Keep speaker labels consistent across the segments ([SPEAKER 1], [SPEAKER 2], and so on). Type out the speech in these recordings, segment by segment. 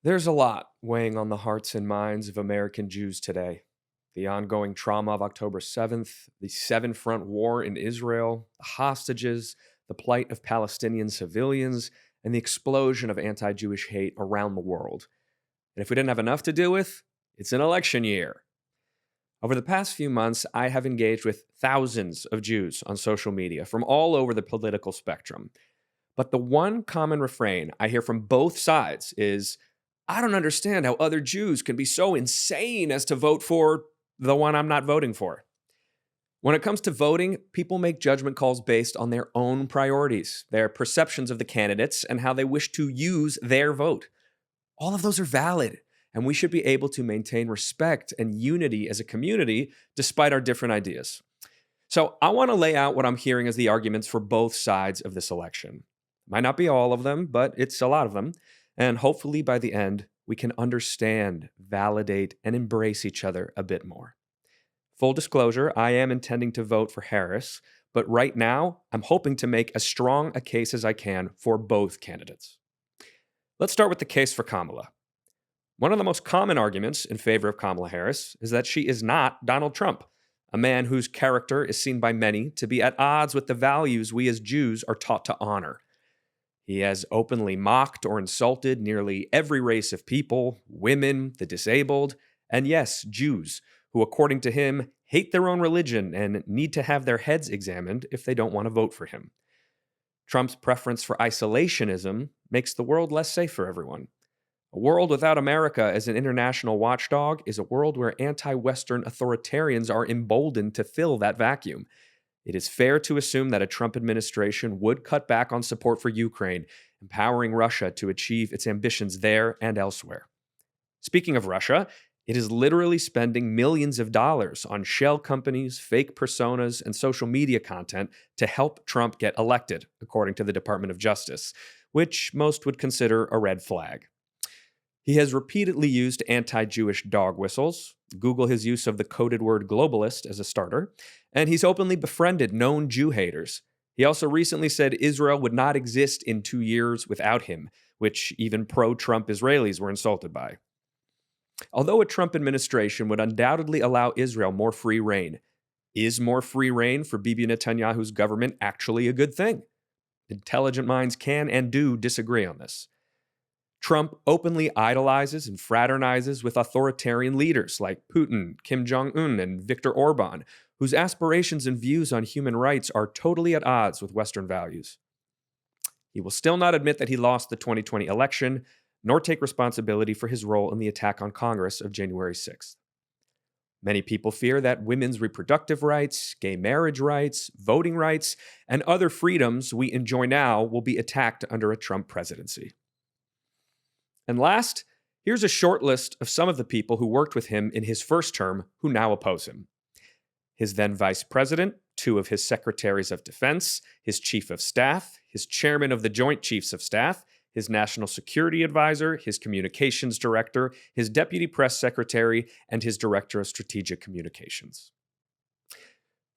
[SPEAKER 1] There's a lot weighing on the hearts and minds of American Jews today. The ongoing trauma of October 7th, the seven front war in Israel, the hostages, the plight of Palestinian civilians, and the explosion of anti Jewish hate around the world. And if we didn't have enough to deal with, it's an election year. Over the past few months, I have engaged with thousands of Jews on social media from all over the political spectrum. But the one common refrain I hear from both sides is, I don't understand how other Jews can be so insane as to vote for the one I'm not voting for. When it comes to voting, people make judgment calls based on their own priorities, their perceptions of the candidates, and how they wish to use their vote. All of those are valid, and we should be able to maintain respect and unity as a community despite our different ideas. So, I want to lay out what I'm hearing as the arguments for both sides of this election. Might not be all of them, but it's a lot of them. And hopefully by the end, we can understand, validate, and embrace each other a bit more. Full disclosure, I am intending to vote for Harris, but right now, I'm hoping to make as strong a case as I can for both candidates. Let's start with the case for Kamala. One of the most common arguments in favor of Kamala Harris is that she is not Donald Trump, a man whose character is seen by many to be at odds with the values we as Jews are taught to honor. He has openly mocked or insulted nearly every race of people, women, the disabled, and yes, Jews, who, according to him, hate their own religion and need to have their heads examined if they don't want to vote for him. Trump's preference for isolationism makes the world less safe for everyone. A world without America as an international watchdog is a world where anti Western authoritarians are emboldened to fill that vacuum. It is fair to assume that a Trump administration would cut back on support for Ukraine, empowering Russia to achieve its ambitions there and elsewhere. Speaking of Russia, it is literally spending millions of dollars on shell companies, fake personas, and social media content to help Trump get elected, according to the Department of Justice, which most would consider a red flag. He has repeatedly used anti Jewish dog whistles. Google his use of the coded word globalist as a starter. And he's openly befriended known Jew haters. He also recently said Israel would not exist in 2 years without him, which even pro Trump Israelis were insulted by. Although a Trump administration would undoubtedly allow Israel more free reign, is more free reign for Bibi Netanyahu's government actually a good thing? Intelligent minds can and do disagree on this. Trump openly idolizes and fraternizes with authoritarian leaders like Putin, Kim Jong-un, and Viktor Orban, whose aspirations and views on human rights are totally at odds with Western values. He will still not admit that he lost the 2020 election, nor take responsibility for his role in the attack on Congress of January 6th. Many people fear that women's reproductive rights, gay marriage rights, voting rights, and other freedoms we enjoy now will be attacked under a Trump presidency. And last, here's a short list of some of the people who worked with him in his first term who now oppose him. His then vice president, 2 of his secretaries of defense, his chief of staff, his chairman of the Joint Chiefs of Staff, his national security advisor, his communications director, his deputy press secretary, and his director of strategic communications.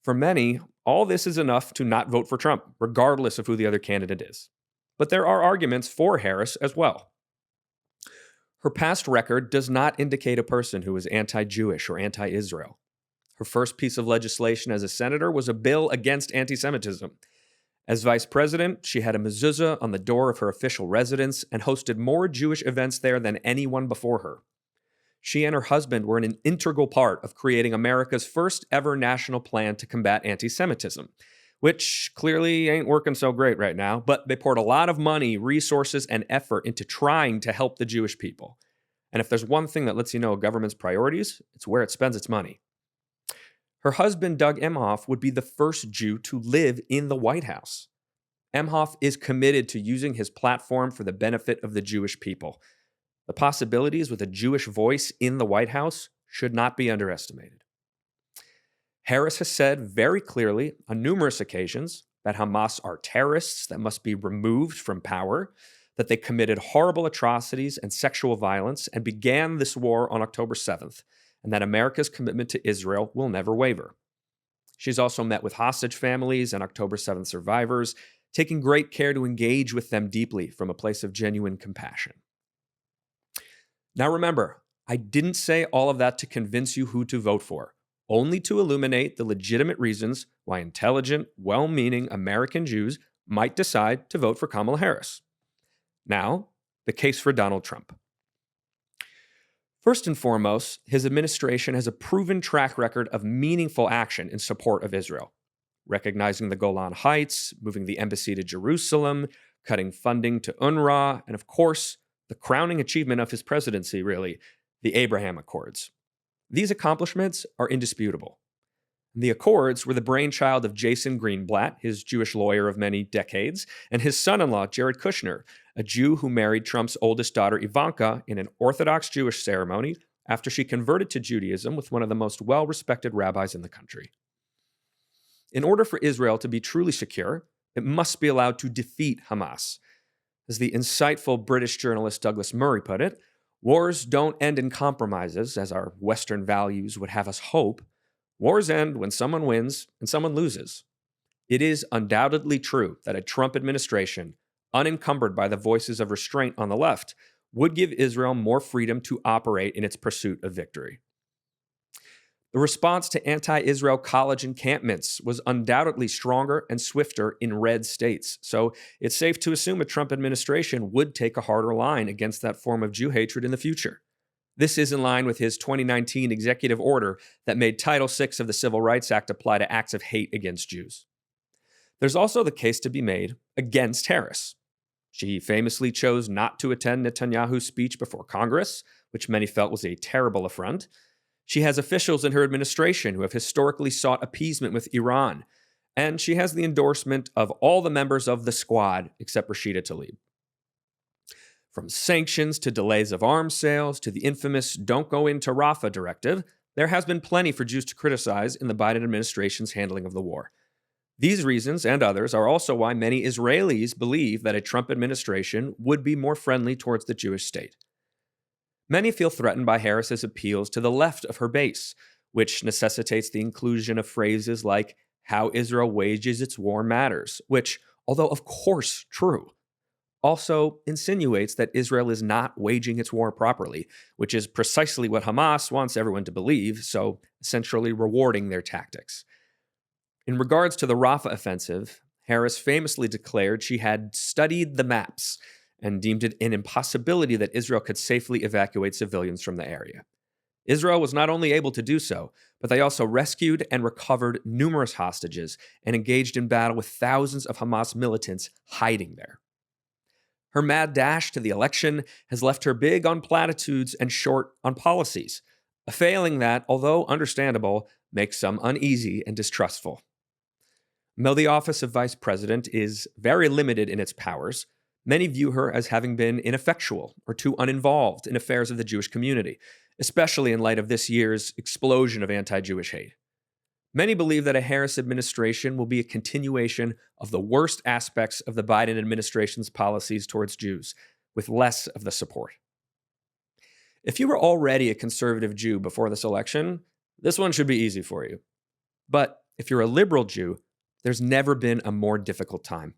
[SPEAKER 1] For many, all this is enough to not vote for Trump, regardless of who the other candidate is. But there are arguments for Harris as well. Her past record does not indicate a person who is anti-Jewish or anti-Israel. Her first piece of legislation as a senator was a bill against anti-Semitism. As vice president, she had a mezuzah on the door of her official residence and hosted more Jewish events there than anyone before her. She and her husband were an integral part of creating America's first ever national plan to combat anti-Semitism, which clearly ain't working so great right now, but they poured a lot of money, resources, and effort into trying to help the Jewish people. And if there's one thing that lets you know a government's priorities, it's where it spends its money. Her husband, Doug Emhoff, would be the first Jew to live in the White House. Emhoff is committed to using his platform for the benefit of the Jewish people. The possibilities with a Jewish voice in the White House should not be underestimated. Harris has said very clearly on numerous occasions that Hamas are terrorists that must be removed from power, that they committed horrible atrocities and sexual violence and began this war on October 7th, and that America's commitment to Israel will never waver. She's also met with hostage families and October 7th survivors, taking great care to engage with them deeply from a place of genuine compassion. Now remember, I didn't say all of that to convince you who to vote for, only to illuminate the legitimate reasons why intelligent, well meaning American Jews might decide to vote for Kamala Harris. Now, the case for Donald Trump. First and foremost, his administration has a proven track record of meaningful action in support of Israel, recognizing the Golan Heights, moving the embassy to Jerusalem, cutting funding to UNRWA, and of course, the crowning achievement of his presidency, really, the Abraham Accords. These accomplishments are indisputable. The Accords were the brainchild of Jason Greenblatt, his Jewish lawyer of many decades, and his son-in-law, Jared Kushner, a Jew who married Trump's oldest daughter, Ivanka, in an Orthodox Jewish ceremony after she converted to Judaism with one of the most well-respected rabbis in the country. In order for Israel to be truly secure, it must be allowed to defeat Hamas. As the insightful British journalist Douglas Murray put it, wars don't end in compromises, as our Western values would have us hope. Wars end when someone wins and someone loses. It is undoubtedly true that a Trump administration, unencumbered by the voices of restraint on the left, would give Israel more freedom to operate in its pursuit of victory. The response to anti-Israel college encampments was undoubtedly stronger and swifter in red states, so it's safe to assume a Trump administration would take a harder line against that form of Jew hatred in the future. This is in line with his 2019 executive order that made Title VI of the Civil Rights Act apply to acts of hate against Jews. There's also the case to be made against Harris. She famously chose not to attend Netanyahu's speech before Congress, which many felt was a terrible affront. She has officials in her administration who have historically sought appeasement with Iran, and she has the endorsement of all the members of the squad except Rashida Tlaib. From sanctions to delays of arms sales to the infamous Don't Go Into Rafah directive, there has been plenty for Jews to criticize in the Biden administration's handling of the war. These reasons and others are also why many Israelis believe that a Trump administration would be more friendly towards the Jewish state. Many feel threatened by Harris's appeals to the left of her base, which necessitates the inclusion of phrases like how Israel wages its war matters, which, although of course true, also insinuates that Israel is not waging its war properly, which is precisely what Hamas wants everyone to believe, so essentially rewarding their tactics. In regards to the Rafah offensive, Harris famously declared she had studied the maps and deemed it an impossibility that Israel could safely evacuate civilians from the area. Israel was not only able to do so, but they also rescued and recovered numerous hostages and engaged in battle with thousands of Hamas militants hiding there. Her mad dash to the election has left her big on platitudes and short on policies, a failing that, although understandable, makes some uneasy and distrustful. Though the office of vice president is very limited in its powers, many view her as having been ineffectual or too uninvolved in affairs of the Jewish community, especially in light of this year's explosion of anti-Jewish hate. Many believe that a Harris administration will be a continuation of the worst aspects of the Biden administration's policies towards Jews, with less of the support. If you were already a conservative Jew before this election, this one should be easy for you. But if you're a liberal Jew, there's never been a more difficult time.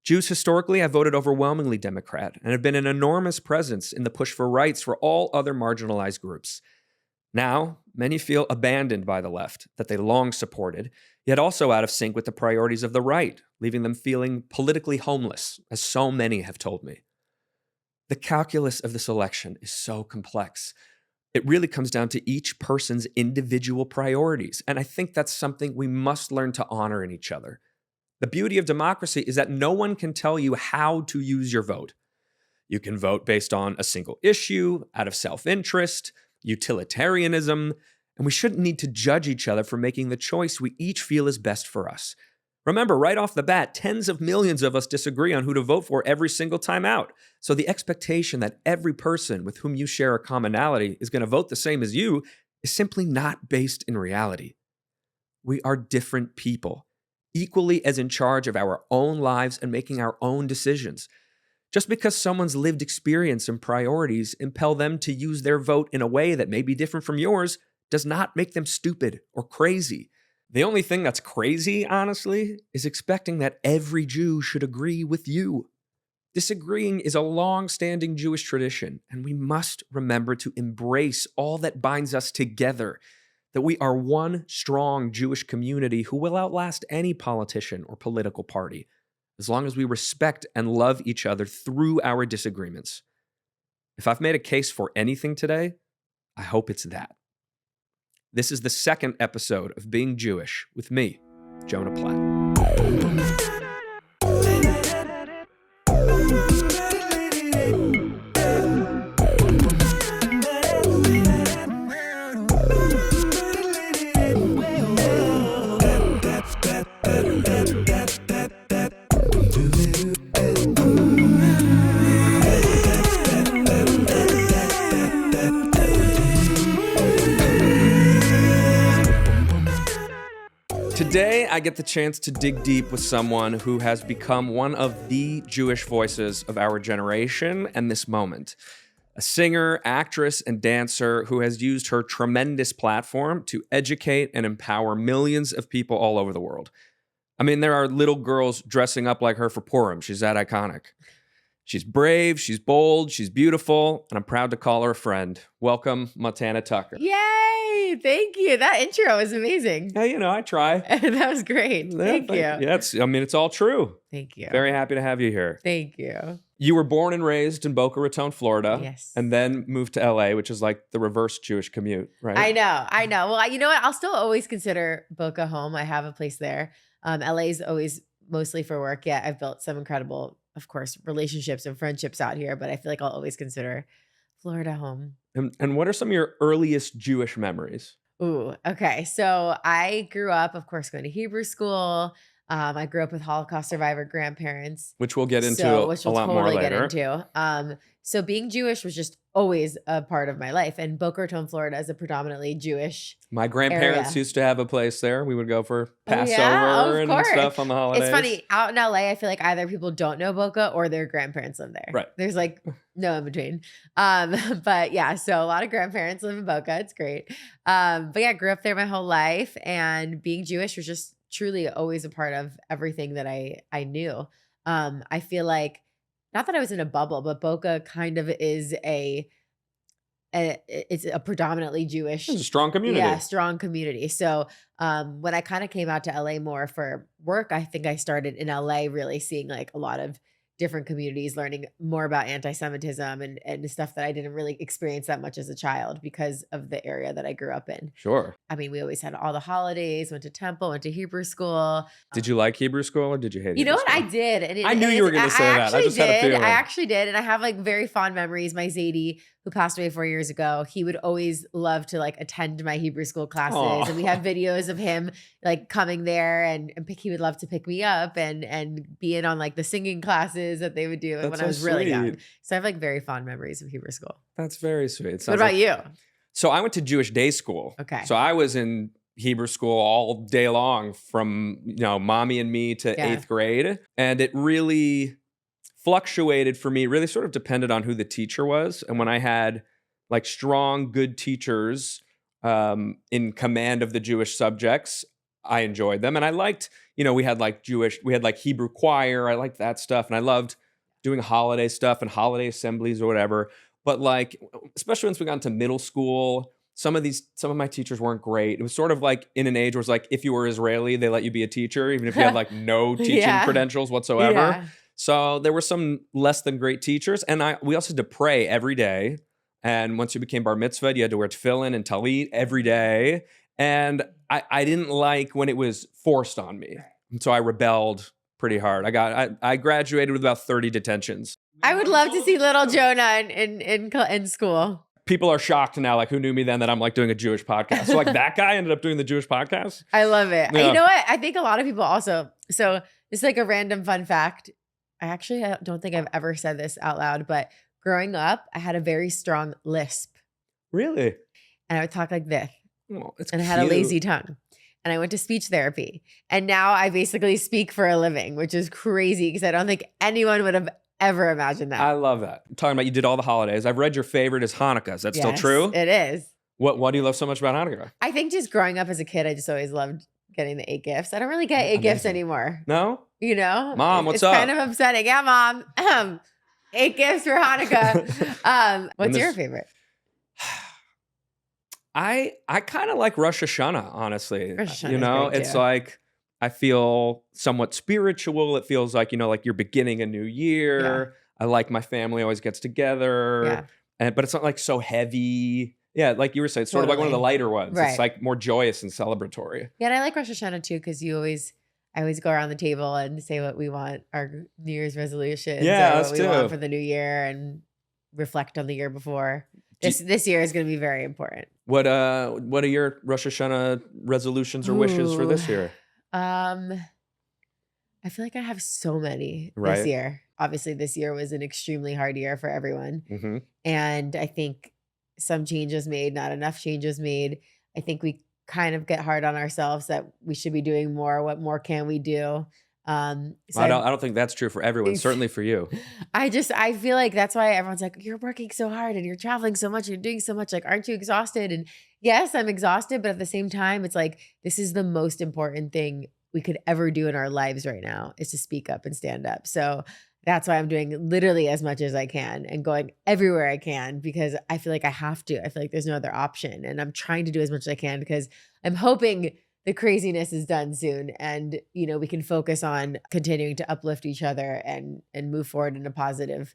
[SPEAKER 1] Jews historically have voted overwhelmingly Democrat and have been an enormous presence in the push for rights for all other marginalized groups. Now, many feel abandoned by the left that they long supported, yet also out of sync with the priorities of the right, leaving them feeling politically homeless, as so many have told me. The calculus of this election is so complex. It really comes down to each person's individual priorities, and I think that's something we must learn to honor in each other. The beauty of democracy is that no one can tell you how to use your vote. You can vote based on a single issue, out of self-interest, utilitarianism, and we shouldn't need to judge each other for making the choice we each feel is best for us. Remember, right off the bat, tens of millions of us disagree on who to vote for every single time out. So the expectation that every person with whom you share a commonality is going to vote the same as you is simply not based in reality. We are different people, equally as in charge of our own lives and making our own decisions. Just because someone's lived experience and priorities impel them to use their vote in a way that may be different from yours does not make them stupid or crazy. The only thing that's crazy, honestly, is expecting that every Jew should agree with you. Disagreeing is a long-standing Jewish tradition, and we must remember to embrace all that binds us together, that we are one strong Jewish community who will outlast any politician or political party, as long as we respect and love each other through our disagreements. If I've made a case for anything today, I hope it's that. This is the second episode of Being Jewish with me, Jonah Platt. Today, I get the chance to dig deep with someone who has become one of the Jewish voices of our generation and this moment. A singer, actress, and dancer who has used her tremendous platform to educate and empower millions of people all over the world. I mean, there are little girls dressing up like her for Purim. She's that iconic. She's brave, she's bold, she's beautiful, and I'm proud to call her a friend. Welcome, Montana Tucker.
[SPEAKER 2] Yay! Thank you. That intro was amazing.
[SPEAKER 1] Yeah, I try.
[SPEAKER 2] That was great. Thank you.
[SPEAKER 1] Yeah, it's all true.
[SPEAKER 2] Thank you.
[SPEAKER 1] Very happy to have you here.
[SPEAKER 2] Thank you.
[SPEAKER 1] You were born and raised in Boca Raton, Florida.
[SPEAKER 2] Yes.
[SPEAKER 1] And then moved to LA, which is like the reverse Jewish commute, right?
[SPEAKER 2] I know. Well, you know what? I'll still always consider Boca home. I have a place there. LA is always mostly for work. Yeah, I've built some incredible, of course, relationships and friendships out here, but I feel like I'll always consider Florida home.
[SPEAKER 1] And what are some of your earliest Jewish memories?
[SPEAKER 2] Ooh, okay. So I grew up, of course, going to Hebrew school. I grew up with Holocaust survivor grandparents.
[SPEAKER 1] Which we'll get into
[SPEAKER 2] which
[SPEAKER 1] a
[SPEAKER 2] we'll
[SPEAKER 1] lot
[SPEAKER 2] totally
[SPEAKER 1] more later.
[SPEAKER 2] Get into. So being Jewish was just always a part of my life. And Boca Raton, Florida is a predominantly Jewish
[SPEAKER 1] My grandparents
[SPEAKER 2] area.
[SPEAKER 1] used to have a place there. We would go for Passover
[SPEAKER 2] of course.
[SPEAKER 1] stuff on the holidays.
[SPEAKER 2] It's funny. Out in LA, I feel like either people don't know Boca or their grandparents live there.
[SPEAKER 1] Right.
[SPEAKER 2] There's like no in between. But yeah, so a lot of grandparents live in Boca. It's great. But yeah, I grew up there my whole life. And being Jewish was just truly always a part of everything that I knew. I feel like, not that I was in a bubble, but Boca kind of is it's a predominantly Jewish.
[SPEAKER 1] It's a strong community.
[SPEAKER 2] Yeah, strong community. So when I kind of came out to LA more for work, I think I started in LA really seeing like a lot of different communities, learning more about anti-Semitism and stuff that I didn't really experience that much as a child because of the area that I grew up in.
[SPEAKER 1] Sure.
[SPEAKER 2] I mean, we always had all the holidays, went to temple, went to Hebrew school.
[SPEAKER 1] Did you like Hebrew school or did you hate it?
[SPEAKER 2] You know what? I did. And
[SPEAKER 1] I knew you were going to say that. I just had a feeling.
[SPEAKER 2] I actually did. And I have like very fond memories. My Zadie, who passed away 4 years ago, he would always love to like attend my Hebrew school classes.
[SPEAKER 1] Aww.
[SPEAKER 2] And we have videos of him like coming there and he would love to pick me up and be in on like the singing classes that they would do when I was really young. So I have like very fond memories of Hebrew school.
[SPEAKER 1] That's very sweet.
[SPEAKER 2] What about you?
[SPEAKER 1] So I went to Jewish day school.
[SPEAKER 2] Okay.
[SPEAKER 1] So I was in Hebrew school all day long from, mommy and me to 8th grade. And it really fluctuated for me, really sort of depended on who the teacher was. And when I had like strong, good teachers in command of the Jewish subjects, I enjoyed them. And I liked, we had like Hebrew choir. I liked that stuff. And I loved doing holiday stuff and holiday assemblies or whatever. But like, especially once we got into middle school, some of my teachers weren't great. It was sort of like in an age where it's like, if you were Israeli, they let you be a teacher, even if you had like no teaching credentials whatsoever.
[SPEAKER 2] Yeah.
[SPEAKER 1] So there were some less than great teachers. And we also had to pray every day. And once you became bar mitzvah, you had to wear tefillin and talit every day. And I didn't like when it was forced on me. And so I rebelled pretty hard. I graduated with about 30 detentions.
[SPEAKER 2] I would love to see little Jonah in school.
[SPEAKER 1] People are shocked now, like who knew me then that I'm like doing a Jewish podcast. So like that guy ended up doing the Jewish podcast.
[SPEAKER 2] I love it.
[SPEAKER 1] Yeah.
[SPEAKER 2] You know what? I think a lot of people also, so it's like a random fun fact. I don't think I've ever said this out loud, but growing up, I had a very strong lisp.
[SPEAKER 1] Really?
[SPEAKER 2] And I would talk like this.
[SPEAKER 1] Oh, it's
[SPEAKER 2] and I had a lazy tongue. And I went to speech therapy. And now I basically speak for a living, which is crazy because I don't think anyone would have ever imagined that.
[SPEAKER 1] I love that. I'm talking about you did all the holidays. I've read your favorite is Hanukkah. Is that still true?
[SPEAKER 2] It is.
[SPEAKER 1] What do you love so much about Hanukkah?
[SPEAKER 2] I think just growing up as a kid, I just always loved getting the 8 gifts. I don't really get 8 gifts
[SPEAKER 1] Amazing.
[SPEAKER 2] anymore.
[SPEAKER 1] No?
[SPEAKER 2] You know,
[SPEAKER 1] Mom, what's
[SPEAKER 2] it's kind
[SPEAKER 1] up?
[SPEAKER 2] of upsetting. Yeah, mom. 8 gifts for Hanukkah.
[SPEAKER 1] When
[SPEAKER 2] What's your
[SPEAKER 1] this
[SPEAKER 2] favorite?
[SPEAKER 1] I kind of like Rosh Hashanah, honestly.
[SPEAKER 2] Rosh
[SPEAKER 1] You
[SPEAKER 2] Hashanah is
[SPEAKER 1] know,
[SPEAKER 2] great
[SPEAKER 1] it's
[SPEAKER 2] too.
[SPEAKER 1] like I feel somewhat spiritual. It feels like, like you're beginning a new
[SPEAKER 2] Yeah.
[SPEAKER 1] year. I like my family always gets together.
[SPEAKER 2] Yeah.
[SPEAKER 1] But it's not like so heavy. Yeah, like you were saying, it's sort of like one of the
[SPEAKER 2] Totally.
[SPEAKER 1] lighter ones. It's
[SPEAKER 2] Right.
[SPEAKER 1] like more joyous and celebratory.
[SPEAKER 2] Yeah, and I like Rosh Hashanah too because I always go around the table and say what we want, our New Year's resolutions
[SPEAKER 1] Yeah,
[SPEAKER 2] or what
[SPEAKER 1] us
[SPEAKER 2] we want
[SPEAKER 1] too.
[SPEAKER 2] for the new year and reflect on the year before.
[SPEAKER 1] Do
[SPEAKER 2] This year is going to be very important.
[SPEAKER 1] what are your Rosh Hashanah resolutions or wishes for
[SPEAKER 2] Ooh.
[SPEAKER 1] this year?
[SPEAKER 2] Um, I feel like I have so many this
[SPEAKER 1] Right?
[SPEAKER 2] year. Obviously, this year was an extremely hard year for everyone.
[SPEAKER 1] Mm-hmm.
[SPEAKER 2] And I think some changes made, not enough changes made. I think we kind of get hard on ourselves that we should be doing more. What more can we do? So
[SPEAKER 1] I don't think that's true for everyone.
[SPEAKER 2] I've,
[SPEAKER 1] Certainly for you.
[SPEAKER 2] I feel like that's why everyone's like, you're working so hard and you're traveling so much, you're doing so much. Like, aren't you exhausted? And yes, I'm exhausted, but at the same time, it's like this is the most important thing we could ever do in our lives right now is to speak up and stand up. So that's why I'm doing literally as much as I can and going everywhere I can because I feel like I have to. I feel like there's no other option. And I'm trying to do as much as I can because I'm hoping the craziness is done soon and we can focus on continuing to uplift each other and move forward in a positive,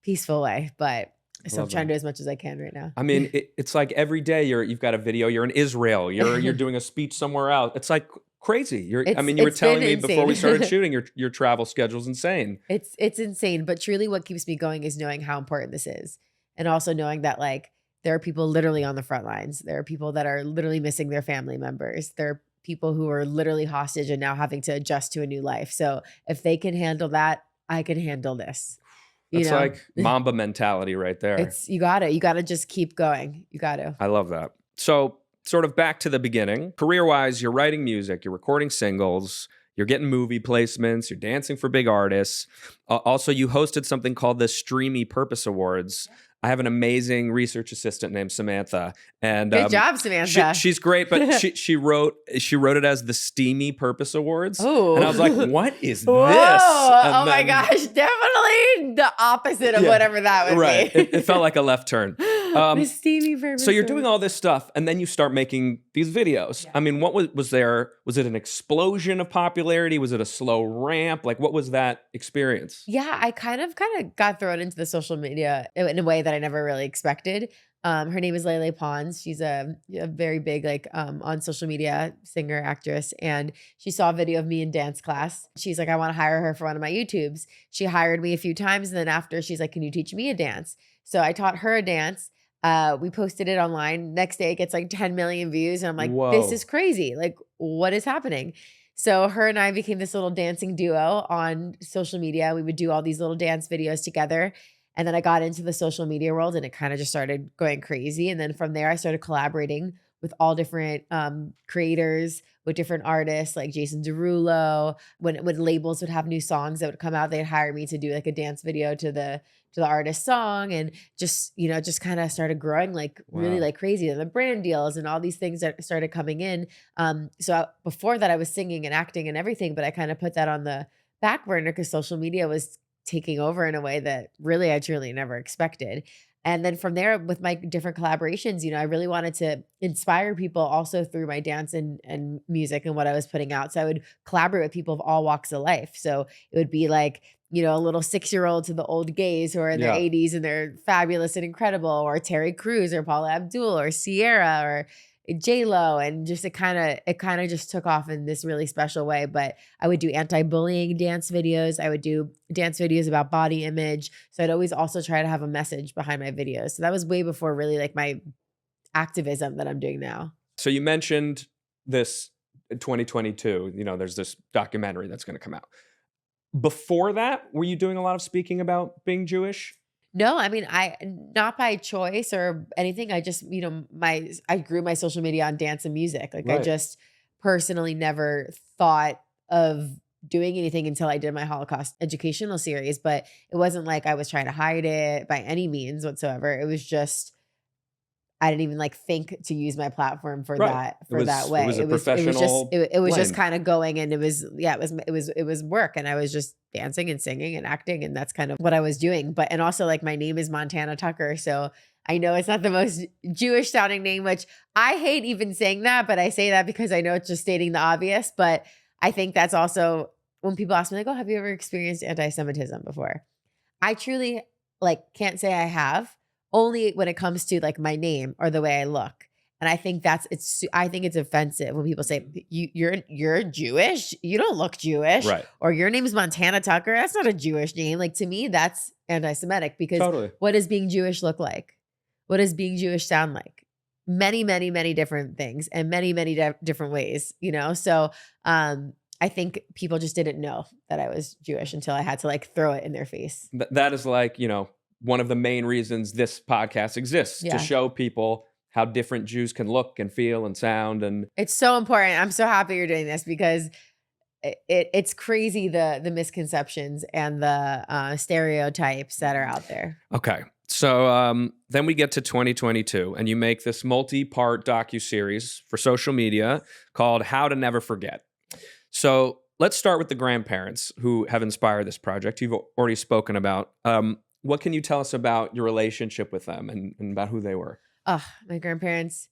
[SPEAKER 2] peaceful way. But
[SPEAKER 1] I
[SPEAKER 2] so I'm
[SPEAKER 1] love
[SPEAKER 2] trying to
[SPEAKER 1] that.
[SPEAKER 2] do as much as I can right now.
[SPEAKER 1] I mean, it's like every day you've got a video. You're in Israel. You're doing a speech somewhere else. It's like crazy. I mean, you were
[SPEAKER 2] It's been
[SPEAKER 1] telling me before we started
[SPEAKER 2] insane.
[SPEAKER 1] shooting, your travel schedule's insane.
[SPEAKER 2] It's insane, but truly what keeps me going is knowing how important this is. And also knowing that like there are people literally on the front lines. There are people that are literally missing their family members. There are people who are literally hostage and now having to adjust to a new life. So if they can handle that, I can handle this. You
[SPEAKER 1] That's
[SPEAKER 2] know?
[SPEAKER 1] like Mamba mentality right there.
[SPEAKER 2] You got to just keep going. You got to.
[SPEAKER 1] I love that. So, sort of back to the beginning, career-wise, you're writing music, you're recording singles, you're getting movie placements, you're dancing for big artists. Also, you hosted something called the Streamy Purpose Awards. I have an amazing research assistant named Samantha, and
[SPEAKER 2] Good job, Samantha.
[SPEAKER 1] she's great. But she wrote it as the Steamy Purpose Awards,
[SPEAKER 2] Oh,
[SPEAKER 1] and I was like, "What is this?"
[SPEAKER 2] Whoa.
[SPEAKER 1] And
[SPEAKER 2] Oh my gosh. Definitely the opposite of
[SPEAKER 1] yeah,
[SPEAKER 2] whatever that would
[SPEAKER 1] right.
[SPEAKER 2] be.
[SPEAKER 1] It felt like a left turn.
[SPEAKER 2] The steamy purpose.
[SPEAKER 1] So you're doing all this stuff, and then you start making these videos.
[SPEAKER 2] Yeah.
[SPEAKER 1] I mean, what was there? Was it an explosion of popularity? Was it a slow ramp? Like, what was that experience?
[SPEAKER 2] Yeah, I kind of got thrown into the social media in a way that I never really expected. Her name is Lele Pons. She's a very big like on social media singer actress, and she saw a video of me in dance class. She's like, I want to hire her for one of my YouTubes. She hired me a few times, and then after she's like, can you teach me a dance? So I taught her a dance. We posted it online. Next day, it gets like 10 million views, and I'm like, this
[SPEAKER 1] Whoa!
[SPEAKER 2] is crazy. Like, what is happening? So her and I became this little dancing duo on social media. We would do all these little dance videos together. And then I got into the social media world and it kind of just started going crazy. And then from there, I started collaborating with all different creators, with different artists like Jason Derulo. When labels would have new songs that would come out, they'd hire me to do like a dance video to the artist's song, and just kind of started growing like really
[SPEAKER 1] Wow.
[SPEAKER 2] like crazy. And the brand deals and all these things that started coming in. Before that, I was singing and acting and everything, but I kind of put that on the back burner because social media was taking over in a way that really I truly never expected. And then from there, with my different collaborations, I really wanted to inspire people also through my dance and music and what I was putting out. So I would collaborate with people of all walks of life. So it would be like, a little 6-year-old to the old gays who are in their
[SPEAKER 1] Yeah.
[SPEAKER 2] 80s and they're fabulous and incredible, or Terry Crews or Paula Abdul or Sierra or J-Lo, and just it kind of just took off in this really special way. But I would do anti-bullying dance videos. I would do dance videos about body image. So I'd always also try to have a message behind my videos. So that was way before really like my activism that I'm doing now.
[SPEAKER 1] So you mentioned this in 2022. There's this documentary that's going to come out. Before that, were you doing a lot of speaking about being Jewish?
[SPEAKER 2] No, I mean, I not by choice or anything. I just, I grew my social media on dance and music. Like I
[SPEAKER 1] Right.
[SPEAKER 2] just personally never thought of doing anything until I did my Holocaust educational series, but it wasn't like I was trying to hide it by any means whatsoever. It was just I didn't even like think to use my platform for
[SPEAKER 1] Right.
[SPEAKER 2] that
[SPEAKER 1] It
[SPEAKER 2] way.
[SPEAKER 1] was a
[SPEAKER 2] It was just
[SPEAKER 1] professional
[SPEAKER 2] it was just
[SPEAKER 1] lane.
[SPEAKER 2] kind of going, and it was work, and I was just dancing and singing and acting, and that's kind of what I was doing. But and also like my name is Montana Tucker, so I know it's not the most Jewish sounding name, which I hate even saying that, but I say that because I know it's just stating the obvious. But I think that's also when people ask me like, "Oh, have you ever experienced anti-Semitism before?" I truly like can't say I have, only when it comes to like my name or the way I look. And I think I think it's offensive when people say you're Jewish, you don't look Jewish,
[SPEAKER 1] Right.
[SPEAKER 2] or your name is Montana Tucker. That's not a Jewish name. Like to me, that's anti-Semitic because
[SPEAKER 1] Totally.
[SPEAKER 2] what does being Jewish look like? What does being Jewish sound like? Many, many, many different things and many, many different ways, you know? So, I think people just didn't know that I was Jewish until I had to like throw it in their face.
[SPEAKER 1] That is like, one of the main reasons this podcast exists, to
[SPEAKER 2] Yeah.
[SPEAKER 1] show people how different Jews can look and feel and sound. And
[SPEAKER 2] It's so important. I'm so happy you're doing this because it's crazy the misconceptions and the stereotypes that are out there.
[SPEAKER 1] okay. So then we get to 2022, and you make this multi-part docuseries for social media called How to Never Forget. So let's start with the grandparents who have inspired this project. You've already spoken about. What can you tell us about your relationship with them and about who they were?
[SPEAKER 2] Oh, my grandparents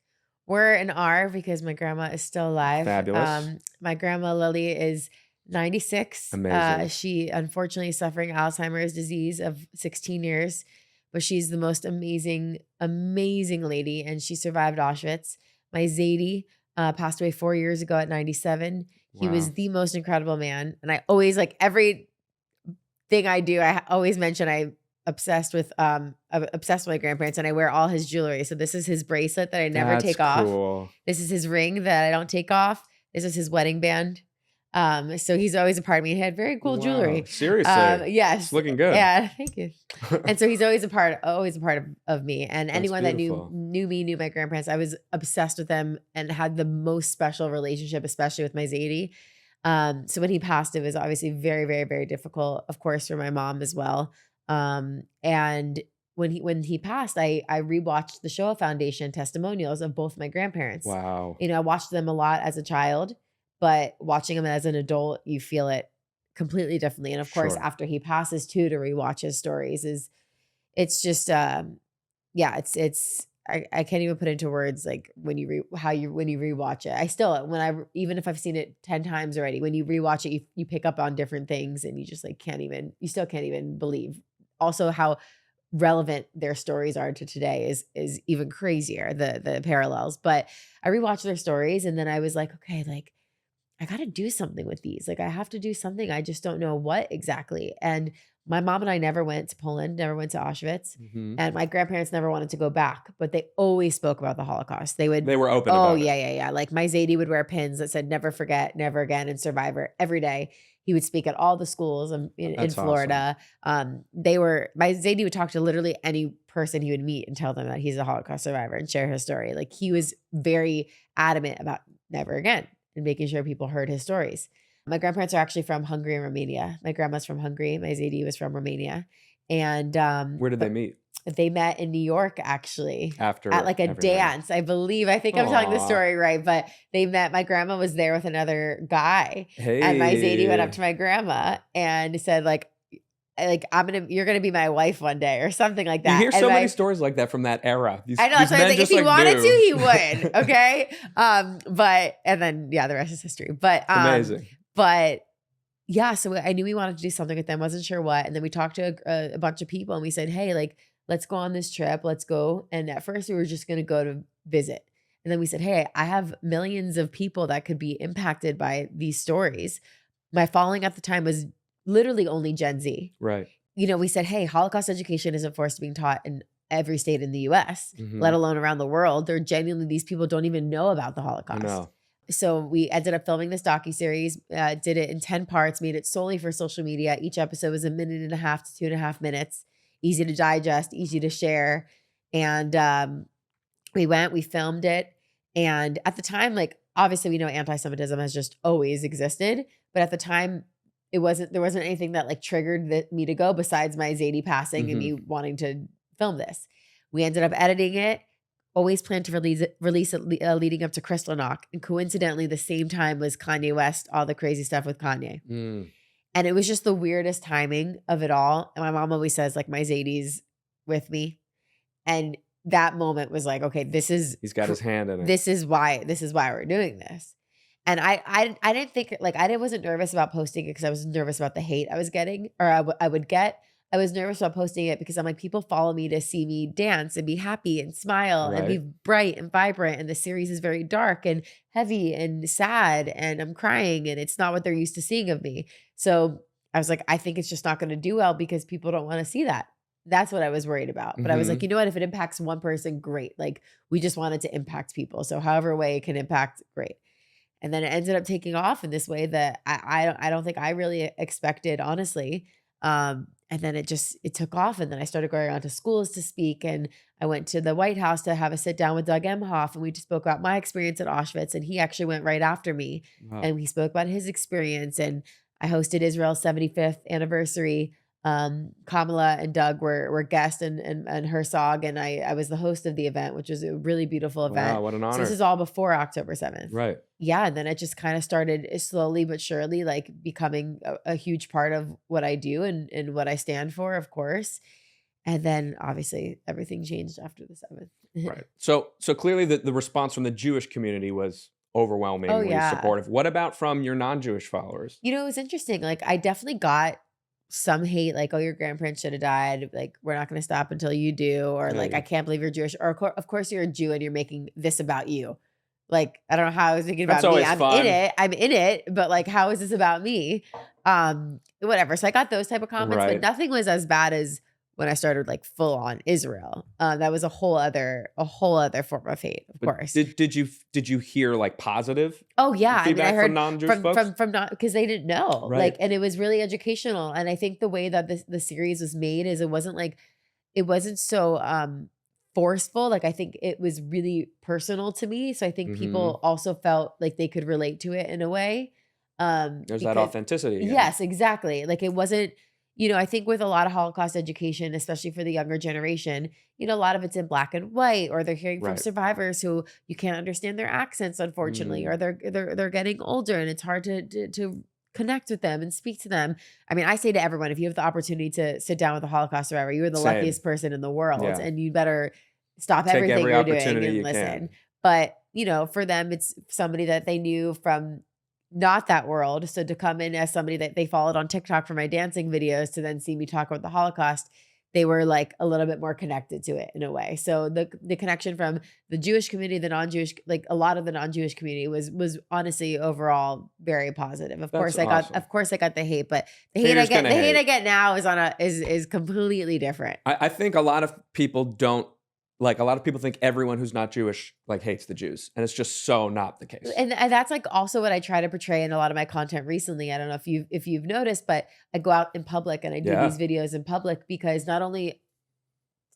[SPEAKER 2] were an R because my grandma is still alive.
[SPEAKER 1] Fabulous.
[SPEAKER 2] My grandma Lily is 96.
[SPEAKER 1] Amazing.
[SPEAKER 2] She unfortunately is suffering Alzheimer's disease of 16 years, but she's the most amazing, amazing lady, and she survived Auschwitz. My Zadie passed away 4 years ago at 97. He was
[SPEAKER 1] Wow.
[SPEAKER 2] the most incredible man, and I always like every thing I do. I always mention I'm obsessed with my grandparents, and I wear all his jewelry. So this is his bracelet that I never
[SPEAKER 1] That's
[SPEAKER 2] take off.
[SPEAKER 1] cool.
[SPEAKER 2] This is his ring that I don't take off. This is his wedding band. So he's always a part of me. He had very cool
[SPEAKER 1] Wow.
[SPEAKER 2] jewelry.
[SPEAKER 1] Seriously.
[SPEAKER 2] Yes.
[SPEAKER 1] It's looking good.
[SPEAKER 2] Yeah, thank you. And so he's always a part of me. And
[SPEAKER 1] That's
[SPEAKER 2] anyone that
[SPEAKER 1] beautiful.
[SPEAKER 2] knew my grandparents. I was obsessed with them and had the most special relationship, especially with my Zadie. So when he passed, it was obviously very, very, very difficult, of course, for my mom as well. And when he passed, I rewatched the Shoah Foundation testimonials of both my grandparents.
[SPEAKER 1] Wow.
[SPEAKER 2] You know, I watched them a lot as a child, but watching them as an adult, you feel it completely differently. And of course,
[SPEAKER 1] Sure.
[SPEAKER 2] after he passes too, to rewatch his stories it's just yeah, it's I can't even put into words like when you rewatch it. I still even if I've seen it 10 times already, when you rewatch it, you pick up on different things and you just like you still can't even believe. Also how relevant their stories are to today is even crazier, the parallels. But I rewatched their stories and then I was like, okay, like I got to do something with these. Like I have to do something. I just don't know what exactly. And my mom and I never went to Poland, never went to Auschwitz.
[SPEAKER 1] Mhm.
[SPEAKER 2] And my grandparents never wanted to go back, but they always spoke about the Holocaust. They
[SPEAKER 1] They were open
[SPEAKER 2] oh
[SPEAKER 1] about it.
[SPEAKER 2] yeah. Like my Zadie would wear pins that said "Never forget, never again," and "Survivor" every day. He would speak at all the schools in
[SPEAKER 1] That's
[SPEAKER 2] Florida. My Zadie would talk to literally any person he would meet and tell them that he's a Holocaust survivor and share his story. Like he was very adamant about never again and making sure people heard his stories. My grandparents are actually from Hungary and Romania. My grandma's from Hungary. My Zadie was from Romania. And
[SPEAKER 1] Where did they meet?
[SPEAKER 2] they met in New York actually
[SPEAKER 1] After
[SPEAKER 2] at like a
[SPEAKER 1] everything?
[SPEAKER 2] dance, I believe. I think I'm telling the
[SPEAKER 1] Aw.
[SPEAKER 2] story right, but they met. My grandma was there with another guy, and my Zadie went up to
[SPEAKER 1] Hey.
[SPEAKER 2] my grandma and said like you're gonna be my wife one day or something like
[SPEAKER 1] You
[SPEAKER 2] that.
[SPEAKER 1] hear
[SPEAKER 2] And
[SPEAKER 1] so
[SPEAKER 2] my
[SPEAKER 1] many stories like that from that era.
[SPEAKER 2] I know, that's what I was
[SPEAKER 1] men
[SPEAKER 2] like, if
[SPEAKER 1] just,
[SPEAKER 2] he wanted
[SPEAKER 1] knew.
[SPEAKER 2] to, he would. Okay. But and then yeah, the rest is history.
[SPEAKER 1] Amazing.
[SPEAKER 2] But yeah, so I knew we wanted to do something with them, wasn't sure what. And then we talked to a bunch of people and we said, hey, like, let's go on this trip. Let's go. And at first we were just going to go to visit. And then we said, hey, I have millions of people that could be impacted by these stories. My following at the time was literally only Gen Z.
[SPEAKER 1] Right.
[SPEAKER 2] You know, we said, hey, Holocaust education isn't forced to being taught in every state in the US,
[SPEAKER 1] Mhm.
[SPEAKER 2] let alone around the world. They're genuinely, these people don't even know about the
[SPEAKER 1] I
[SPEAKER 2] Holocaust.
[SPEAKER 1] know.
[SPEAKER 2] So we ended up filming this docuseries, did it in 10 parts, made it solely for social media. Each episode was 1.5 to 2.5 minutes, easy to digest, easy to share. And we filmed it. And at the time, like, obviously we know anti-Semitism has just always existed. But at the time, there wasn't anything that like triggered me to go besides my Zadie passing and me wanting to film this. We ended up editing it, always planned to release it leading up to Kristallnacht, and coincidentally, the same time was Kanye West, all the crazy stuff with Kanye.
[SPEAKER 1] Mm.
[SPEAKER 2] And it was just the weirdest timing of it all. And my mom always says, like, my Zadie's with me. And that moment was like, okay,
[SPEAKER 1] He's got his hand in it.
[SPEAKER 2] this is why we're doing this. And I didn't think like I wasn't nervous about posting it because I was nervous about the hate I was getting or I would get. I was nervous about posting it because I'm like, people follow me to see me dance and be happy and smile and be
[SPEAKER 1] Right.
[SPEAKER 2] bright and vibrant. And the series is very dark and heavy and sad and I'm crying and it's not what they're used to seeing of me. So I was like, I think it's just not going to do well because people don't want to see that. That's what I was worried about. But I was like,
[SPEAKER 1] Mhm.
[SPEAKER 2] you know what? If it impacts one person, great. Like we just wanted to impact people. So however way it can impact, great. And then it ended up taking off in this way that I don't think I really expected, honestly. And then it took off, and then I started going around to schools to speak, and I went to the White House to have a sit down with Doug Emhoff, and we just spoke about my experience at Auschwitz, and he actually went right after me,
[SPEAKER 1] Wow.
[SPEAKER 2] and we spoke about his experience, and I hosted Israel's 75th anniversary. Kamala and Doug were guests and Herzog, and I was the host of the event, which was a really beautiful event.
[SPEAKER 1] Wow, what an
[SPEAKER 2] So this
[SPEAKER 1] honor.
[SPEAKER 2] is all before October 7th.
[SPEAKER 1] Right.
[SPEAKER 2] Yeah, and then it just kinda started slowly but surely, like, becoming a huge part of what I do and what I stand for, of course, and then, obviously, everything changed after the 7th.
[SPEAKER 1] Right. So clearly the response from the Jewish community was
[SPEAKER 2] Oh,
[SPEAKER 1] overwhelmingly
[SPEAKER 2] yeah.
[SPEAKER 1] supportive. What about from your non-Jewish followers?
[SPEAKER 2] You know, it was interesting, like, I definitely got some hate, like, "Oh, your grandparents should have died," like, "We're not gonna stop until you do," or, like, "I
[SPEAKER 1] Hey,
[SPEAKER 2] can't believe you're Jewish," or, Of course you're a Jew and you're making this about you." Like, I don't know how I was thinking
[SPEAKER 1] that's
[SPEAKER 2] about me.
[SPEAKER 1] always fun.
[SPEAKER 2] I'm in it, but, like, how is this about me? Whatever, so I got those type of comments, but
[SPEAKER 1] Right.
[SPEAKER 2] nothing was as bad as when I started, like, full on Israel. That was a whole other form of hate, of
[SPEAKER 1] But
[SPEAKER 2] course.
[SPEAKER 1] did you hear, like, positive
[SPEAKER 2] Oh, yeah, I mean, I
[SPEAKER 1] feedback from
[SPEAKER 2] heard
[SPEAKER 1] non-Jewish
[SPEAKER 2] from
[SPEAKER 1] folks?
[SPEAKER 2] not because they didn't know, like,
[SPEAKER 1] Right.
[SPEAKER 2] and it was really educational, and I think the way that the series was made is it wasn't so, forceful, like, I think it was really personal to me, so I think
[SPEAKER 1] Mhm.
[SPEAKER 2] people also felt like they could relate to it in a way,
[SPEAKER 1] There's that
[SPEAKER 2] because
[SPEAKER 1] authenticity again.
[SPEAKER 2] yes, exactly, like, it wasn't I think with a lot of Holocaust education, especially for the younger generation, a lot of it's in black and white, or they're hearing from
[SPEAKER 1] Right.
[SPEAKER 2] survivors who you can't understand their accents, unfortunately, or
[SPEAKER 1] Mm.
[SPEAKER 2] they're getting older, and it's hard to connect with them and speak to them. I mean, I say to everyone, if you have the opportunity to sit down with a Holocaust survivor, you are the
[SPEAKER 1] Same.
[SPEAKER 2] luckiest person in the world,
[SPEAKER 1] Yeah.
[SPEAKER 2] and you better stop
[SPEAKER 1] Take
[SPEAKER 2] everything
[SPEAKER 1] every
[SPEAKER 2] you're doing
[SPEAKER 1] opportunity
[SPEAKER 2] and
[SPEAKER 1] you
[SPEAKER 2] listen.
[SPEAKER 1] can.
[SPEAKER 2] But, for them, it's somebody that they knew from not that world. So to come in as somebody that they followed on TikTok for my dancing videos to then see me talk about the Holocaust, they were like a little bit more connected to it in a way. So the connection from the Jewish community, the non-Jewish, like a lot of the non-Jewish community was honestly overall very positive. Of
[SPEAKER 1] That's
[SPEAKER 2] course I got
[SPEAKER 1] awesome.
[SPEAKER 2] of course I got the hate, but
[SPEAKER 1] Haters gonna
[SPEAKER 2] the hate I
[SPEAKER 1] hate.
[SPEAKER 2] get now is on a is completely different.
[SPEAKER 1] I think a lot of people don't like, a lot of people think everyone who's not Jewish, like, hates the Jews, and it's just so not the case.
[SPEAKER 2] And that's, like, also what I try to portray in a lot of my content recently. I don't know if you've noticed, but I go out in public and I do
[SPEAKER 1] Yeah.
[SPEAKER 2] these videos in public because not only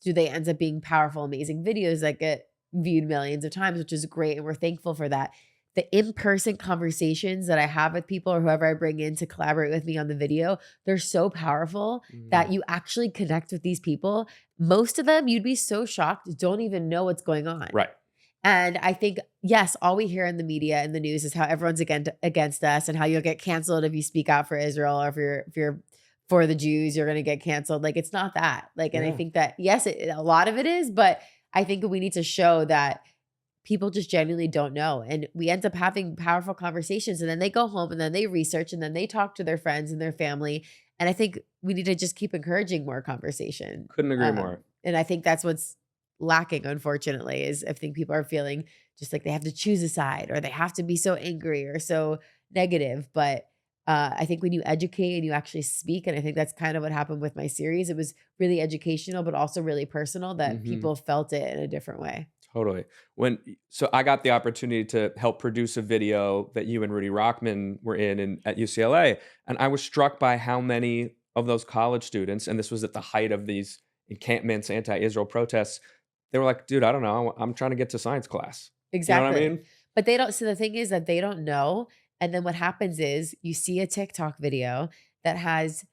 [SPEAKER 2] do they end up being powerful, amazing videos that get viewed millions of times, which is great, and we're thankful for that. The in-person conversations that I have with people or whoever I bring in to collaborate with me on the video, they're so powerful that
[SPEAKER 1] Mhm.
[SPEAKER 2] you actually connect with these people. Most of them, you'd be so shocked, don't even know what's going on.
[SPEAKER 1] Right.
[SPEAKER 2] And I think, yes, all we hear in the media and the news is how everyone's against us and how you'll get canceled if you speak out for Israel or if you're for the Jews, you're gonna get canceled. Like it's not that. Like, and I
[SPEAKER 1] Yeah.
[SPEAKER 2] think that yes, a lot of it is, but I think we need to show that people just genuinely don't know. And we end up having powerful conversations and then they go home and then they research and then they talk to their friends and their family. And I think we need to just keep encouraging more conversation.
[SPEAKER 1] Couldn't agree more.
[SPEAKER 2] And I think that's what's lacking, unfortunately, is I think people are feeling just like they have to choose a side or they have to be so angry or so negative. But I think when you educate and you actually speak, and I think that's kind of what happened with my series, it was really educational, but also really personal that
[SPEAKER 1] Mhm.
[SPEAKER 2] people felt it in a different way.
[SPEAKER 1] Totally. So I got the opportunity to help produce a video that you and Rudy Rockman were in at UCLA, and I was struck by how many of those college students, and this was at the height of these encampments, anti-Israel protests, they were like, "Dude, I don't know. I'm trying to get to science class." You know what I
[SPEAKER 2] Exactly.
[SPEAKER 1] mean?
[SPEAKER 2] But they don't so the thing is that they don't know, and then what happens is you see a TikTok video that has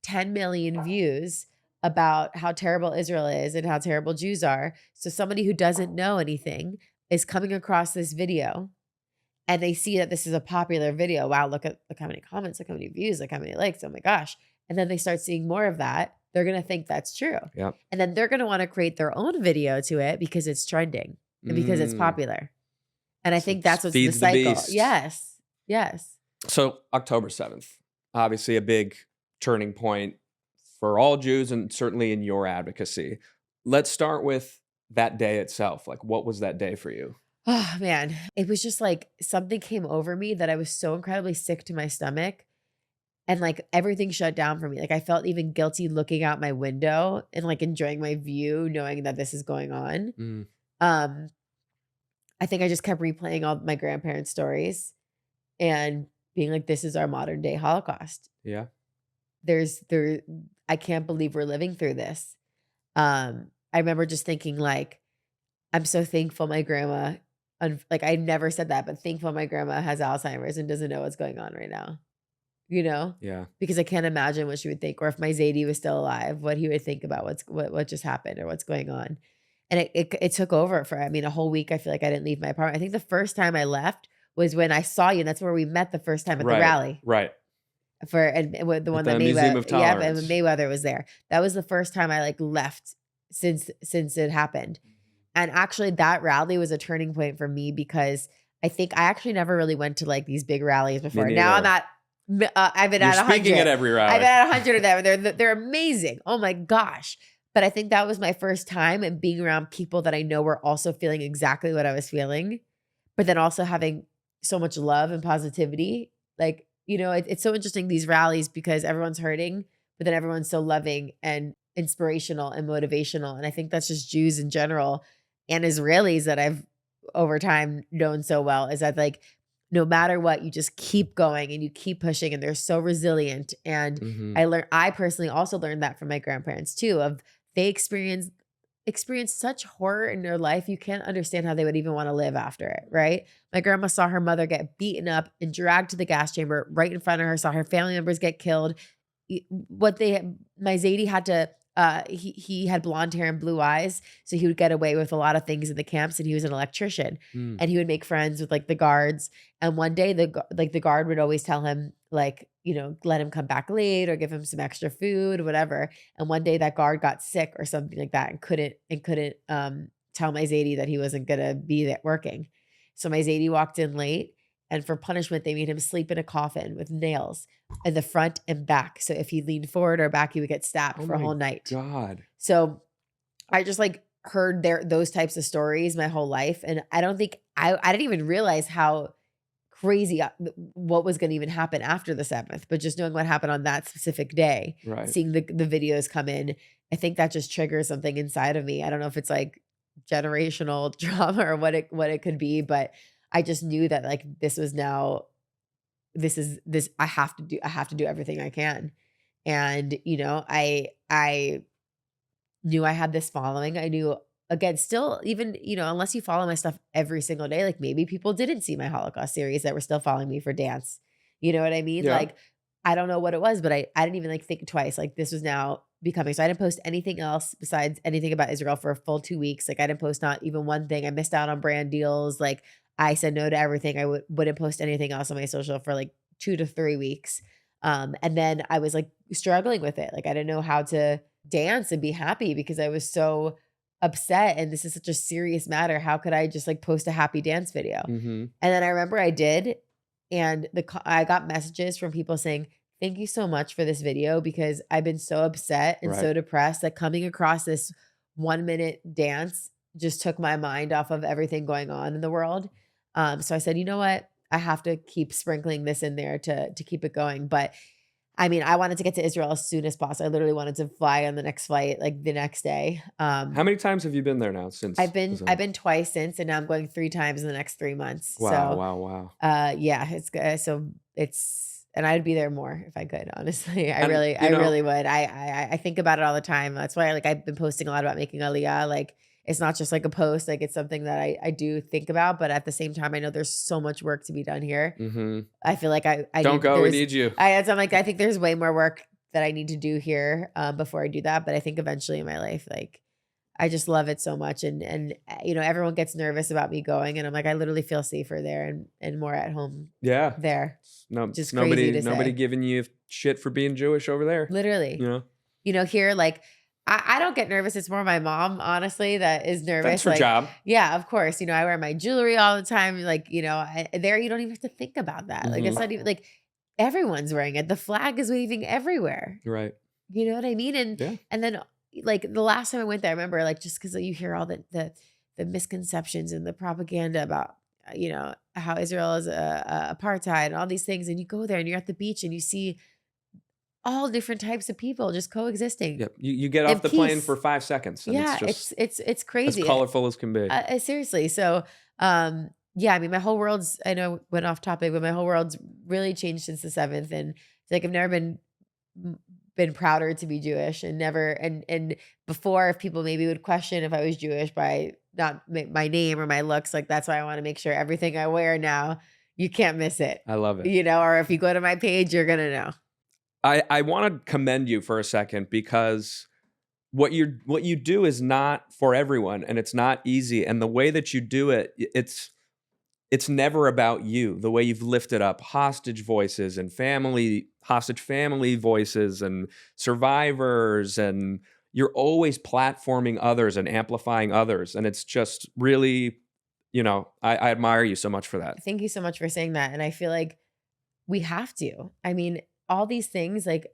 [SPEAKER 2] 10 million views, about how terrible Israel is and how terrible Jews are. So somebody who doesn't know anything is coming across this video and they see that this is a popular video. Wow, look how many comments, look how many views, look how many likes. Oh my gosh. And then they start seeing more of that. They're going to think that's true.
[SPEAKER 1] Yep.
[SPEAKER 2] And then they're going to want to create their own video to it because it's trending and because it's popular. And I
[SPEAKER 1] So
[SPEAKER 2] think that's what's the
[SPEAKER 1] feeds the
[SPEAKER 2] cycle.
[SPEAKER 1] beast.
[SPEAKER 2] Yes. Yes.
[SPEAKER 1] So October 7th, obviously a big turning point for all Jews and certainly in your advocacy. Let's start with that day itself. Like, what was that day for you?
[SPEAKER 2] Oh man, it was just like something came over me that I was so incredibly sick to my stomach and like everything shut down for me. Like I felt even guilty looking out my window and like enjoying my view knowing that this is going on.
[SPEAKER 1] Mm,
[SPEAKER 2] Um I think I just kept replaying all my grandparents' stories and being like this is our modern day Holocaust.
[SPEAKER 1] yeah.
[SPEAKER 2] There I can't believe we're living through this. I remember just thinking like I'm so thankful my grandma like I never said that, but thankful my grandma has Alzheimer's and doesn't know what's going on right now. You know?
[SPEAKER 1] Yeah.
[SPEAKER 2] Because I can't imagine what she would think, or if my Zadie was still alive, what he would think about what just happened or what's going on. And it took over for I mean a whole week. I feel like I didn't leave my apartment. I think the first time I left was when I saw you, and that's where we met the first time at the
[SPEAKER 1] Right.
[SPEAKER 2] rally
[SPEAKER 1] Right.
[SPEAKER 2] for and with the
[SPEAKER 1] At
[SPEAKER 2] one
[SPEAKER 1] the
[SPEAKER 2] that
[SPEAKER 1] Museum of
[SPEAKER 2] Mayweather, yeah, and
[SPEAKER 1] Tolerance.
[SPEAKER 2] when Mayweather was there. That was the first time I like left since it happened. And actually that rally was a turning point for me because I think I actually never really went to like these big rallies before. Now I'm
[SPEAKER 1] neither.
[SPEAKER 2] at I've been
[SPEAKER 1] You're
[SPEAKER 2] at 100.
[SPEAKER 1] speaking at every
[SPEAKER 2] I've been
[SPEAKER 1] rally.
[SPEAKER 2] at 100 of them. They're amazing. Oh my gosh. But I think that was my first time and being around people that I know were also feeling exactly what I was feeling, but then also having so much love and positivity. Like, you know, it's so interesting these rallies because everyone's hurting, but then everyone's so loving and inspirational and motivational. And I think that's just Jews in general and Israelis that I've over time known so well is that like no matter what, you just keep going and you keep pushing and they're so resilient. And
[SPEAKER 1] Mhm.
[SPEAKER 2] I personally also learned that from my grandparents too, of they experienced such horror in their life, you can't understand how they would even want to live after it, right? My grandma saw her mother get beaten up and dragged to the gas chamber right in front of her, saw her family members get killed. My Zadie had to he had blonde hair and blue eyes, so he would get away with a lot of things in the camps, and he was an electrician,
[SPEAKER 1] Mm.
[SPEAKER 2] and he would make friends with like the guards. And one day the guard would always tell him like, you know, let him come back late or give him some extra food or whatever. And one day that guard got sick or something like that and couldn't tell my Zadie that he wasn't gonna be there working. So my Zadie walked in late, and for punishment, they made him sleep in a coffin with nails in the front and back. So if he leaned forward or back, he would get stabbed
[SPEAKER 1] Oh
[SPEAKER 2] for a
[SPEAKER 1] my
[SPEAKER 2] whole night.
[SPEAKER 1] God.
[SPEAKER 2] So I just like heard those types of stories my whole life. And I don't think I didn't even realize how crazy what was going to even happen after the 7th, but just knowing what happened on that specific day,
[SPEAKER 1] Right.
[SPEAKER 2] seeing the videos come in, I think that just triggers something inside of me. I don't know if it's like generational trauma or what it could be, but I just knew that like this was now this I have to do everything I can. And you know, I knew I had this following. I knew again, still even, you know, unless you follow my stuff every single day, like maybe people didn't see my Holocaust series that were still following me for dance. You know what I mean?
[SPEAKER 1] Yeah.
[SPEAKER 2] Like I don't know what it was, but I didn't even like think twice. Like this was now becoming. So I didn't post anything else besides anything about Israel for a full 2 weeks. Like I didn't post not even one thing. I missed out on brand deals. Like I said no to everything. I wouldn't post anything else on my social for like 2 to 3 weeks. And then I was like struggling with it. Like I didn't know how to dance and be happy because I was so upset and this is such a serious matter. How could I just like post a happy dance video?
[SPEAKER 1] Mhm.
[SPEAKER 2] And then I remember I did, and I got messages from people saying, "Thank you so much for this video because I've been so upset and so
[SPEAKER 1] Right.
[SPEAKER 2] depressed that coming across this 1 minute dance just took my mind off of everything going on in the world." So I said, you know what? I have to keep sprinkling this in there to keep it going. But I mean, I wanted to get to Israel as soon as possible. I literally wanted to fly on the next flight, like the next day.
[SPEAKER 1] How many times have you been there now since the
[SPEAKER 2] I've
[SPEAKER 1] summer?
[SPEAKER 2] been twice since, and now I'm going 3 times in the next 3 months.
[SPEAKER 1] Wow,
[SPEAKER 2] So,
[SPEAKER 1] wow, wow.
[SPEAKER 2] yeah, it's good. So it's and I'd be there more if I could, honestly.
[SPEAKER 1] And,
[SPEAKER 2] I really would. I think about it all the time. That's why like I've been posting a lot about making Aliyah. Like it's not just like a post, like it's something that I do think about, but at the same time, I know there's so much work to be done here.
[SPEAKER 1] Mhm.
[SPEAKER 2] I feel like I
[SPEAKER 1] Don't
[SPEAKER 2] need
[SPEAKER 1] go, we need you.
[SPEAKER 2] I'm like, I think there's way more work that I need to do here before I do that. But I think eventually in my life, like I just love it so much. And everyone gets nervous about me going, and I'm like, I literally feel safer there and more at home
[SPEAKER 1] Yeah.
[SPEAKER 2] there,
[SPEAKER 1] No,
[SPEAKER 2] which is
[SPEAKER 1] it's
[SPEAKER 2] crazy to
[SPEAKER 1] nobody
[SPEAKER 2] say.
[SPEAKER 1] giving you shit for being Jewish over there, you
[SPEAKER 2] Literally.
[SPEAKER 1] know?
[SPEAKER 2] Here, like, I don't get nervous. It's more my mom, honestly, that is
[SPEAKER 1] That's
[SPEAKER 2] nervous.
[SPEAKER 1] her
[SPEAKER 2] Like,
[SPEAKER 1] job.
[SPEAKER 2] yeah, of course. I wear my jewelry all the time. Like, there you don't even have to think about that. Like, it's
[SPEAKER 1] Mhm.
[SPEAKER 2] not even like everyone's wearing it. The flag is waving everywhere.
[SPEAKER 1] Right.
[SPEAKER 2] You know what I mean?
[SPEAKER 1] Yeah.
[SPEAKER 2] And then like the last time I went there, I remember like just because you hear all the misconceptions and the propaganda about how Israel is apartheid and all these things, and you go there and you're at the beach and you see all different types of people just coexisting
[SPEAKER 1] Yep. You get
[SPEAKER 2] in
[SPEAKER 1] off the plane for
[SPEAKER 2] peace.
[SPEAKER 1] 5 seconds, and it's
[SPEAKER 2] Yeah,
[SPEAKER 1] just
[SPEAKER 2] it's
[SPEAKER 1] as
[SPEAKER 2] crazy.
[SPEAKER 1] colorful as can be.
[SPEAKER 2] Seriously. So, yeah, I mean, my whole world's, I know went off topic, but my whole world's really changed since the seventh. And it's like, I've never been prouder to be Jewish and never, and before, if people maybe would question if I was Jewish by not my name or my looks, like that's why I want to make sure everything I wear now, you can't miss it,
[SPEAKER 1] I love it.
[SPEAKER 2] or if you go to my page, you're going to know.
[SPEAKER 1] I wanna commend you for a second because what you do is not for everyone, and it's not easy, and the way that you do it, it's never about you. The way you've lifted up hostage voices and hostage family voices and survivors, and you're always platforming others and amplifying others, and it's just really, I admire you so much for that.
[SPEAKER 2] Thank you so much for saying that. And I feel like we have to. I mean, all these things, like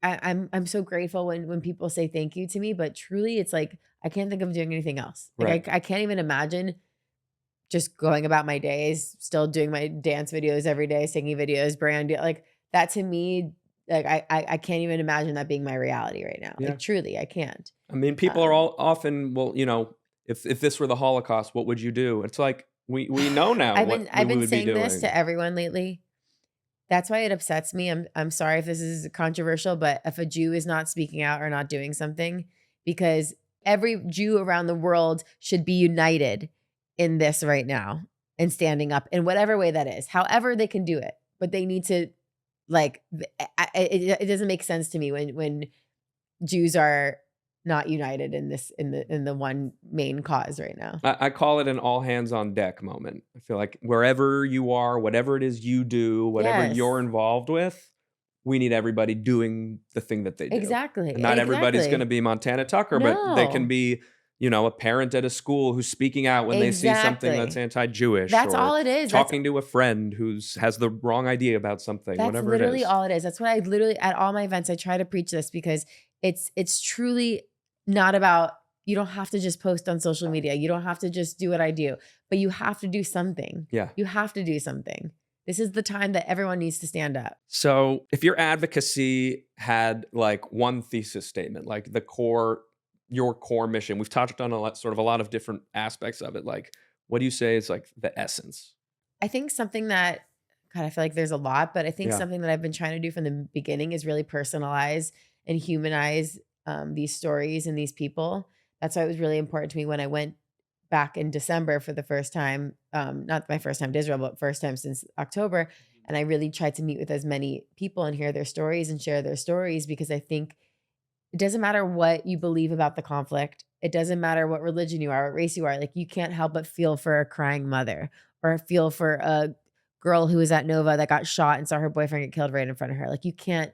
[SPEAKER 2] I'm so grateful when people say thank you to me, but truly it's like I can't think of doing anything else.
[SPEAKER 1] Right.
[SPEAKER 2] Like I can't even imagine just going about my days, still doing my dance videos every day, singing videos, like that to me, like I can't even imagine that being my reality right now.
[SPEAKER 1] Yeah.
[SPEAKER 2] Like truly, I can't.
[SPEAKER 1] I mean, people are
[SPEAKER 2] Um
[SPEAKER 1] all often, well, if this were the Holocaust, what would you do? It's like we know now what we
[SPEAKER 2] I've been
[SPEAKER 1] would be
[SPEAKER 2] saying this
[SPEAKER 1] doing.
[SPEAKER 2] to everyone lately. That's why it upsets me. I'm sorry if this is controversial, but if a Jew is not speaking out or not doing something, because every Jew around the world should be united in this right now and standing up in whatever way that is, however they can do it. But they need to like it doesn't make sense to me when Jews are not united in this in the one main cause right now.
[SPEAKER 1] I call it an all hands on deck moment. I feel like wherever you are, whatever it is you do, whatever you're
[SPEAKER 2] Yes.
[SPEAKER 1] involved with, we need everybody doing the thing that they do.
[SPEAKER 2] Exactly.
[SPEAKER 1] And not everybody's going to
[SPEAKER 2] Exactly.
[SPEAKER 1] be Montana Tucker, but they can
[SPEAKER 2] No.
[SPEAKER 1] be, a parent at a school who's speaking out when they see something that's
[SPEAKER 2] Exactly.
[SPEAKER 1] anti-Jewish,
[SPEAKER 2] That's
[SPEAKER 1] or
[SPEAKER 2] all it is.
[SPEAKER 1] talking to a friend who's has the wrong idea about something,
[SPEAKER 2] That's
[SPEAKER 1] whatever it
[SPEAKER 2] literally
[SPEAKER 1] is.
[SPEAKER 2] all it is. That's what I literally at all my events I try to preach this because it's truly not about you don't have to just post on social media. You don't have to just do what I do, but you have to do something.
[SPEAKER 1] Yeah.
[SPEAKER 2] You have to do something. This is the time that everyone needs to stand up.
[SPEAKER 1] So if your advocacy had like one thesis statement, like your core mission, we've touched on a lot of different aspects of it. Like, what do you say is like the essence?
[SPEAKER 2] I think something that God, I feel like there's a lot, but I think
[SPEAKER 1] Yeah.
[SPEAKER 2] something that I've been trying to do from the beginning is really personalize and humanize these stories and these people. That's why it was really important to me when I went back in December for the first time, not my first time to Israel, but first time since October. And I really tried to meet with as many people and hear their stories and share their stories because I think it doesn't matter what you believe about the conflict. It doesn't matter what religion you are, what race you are. Like you can't help but feel for a crying mother or feel for a girl who was at Nova that got shot and saw her boyfriend get killed right in front of her. Like you can't,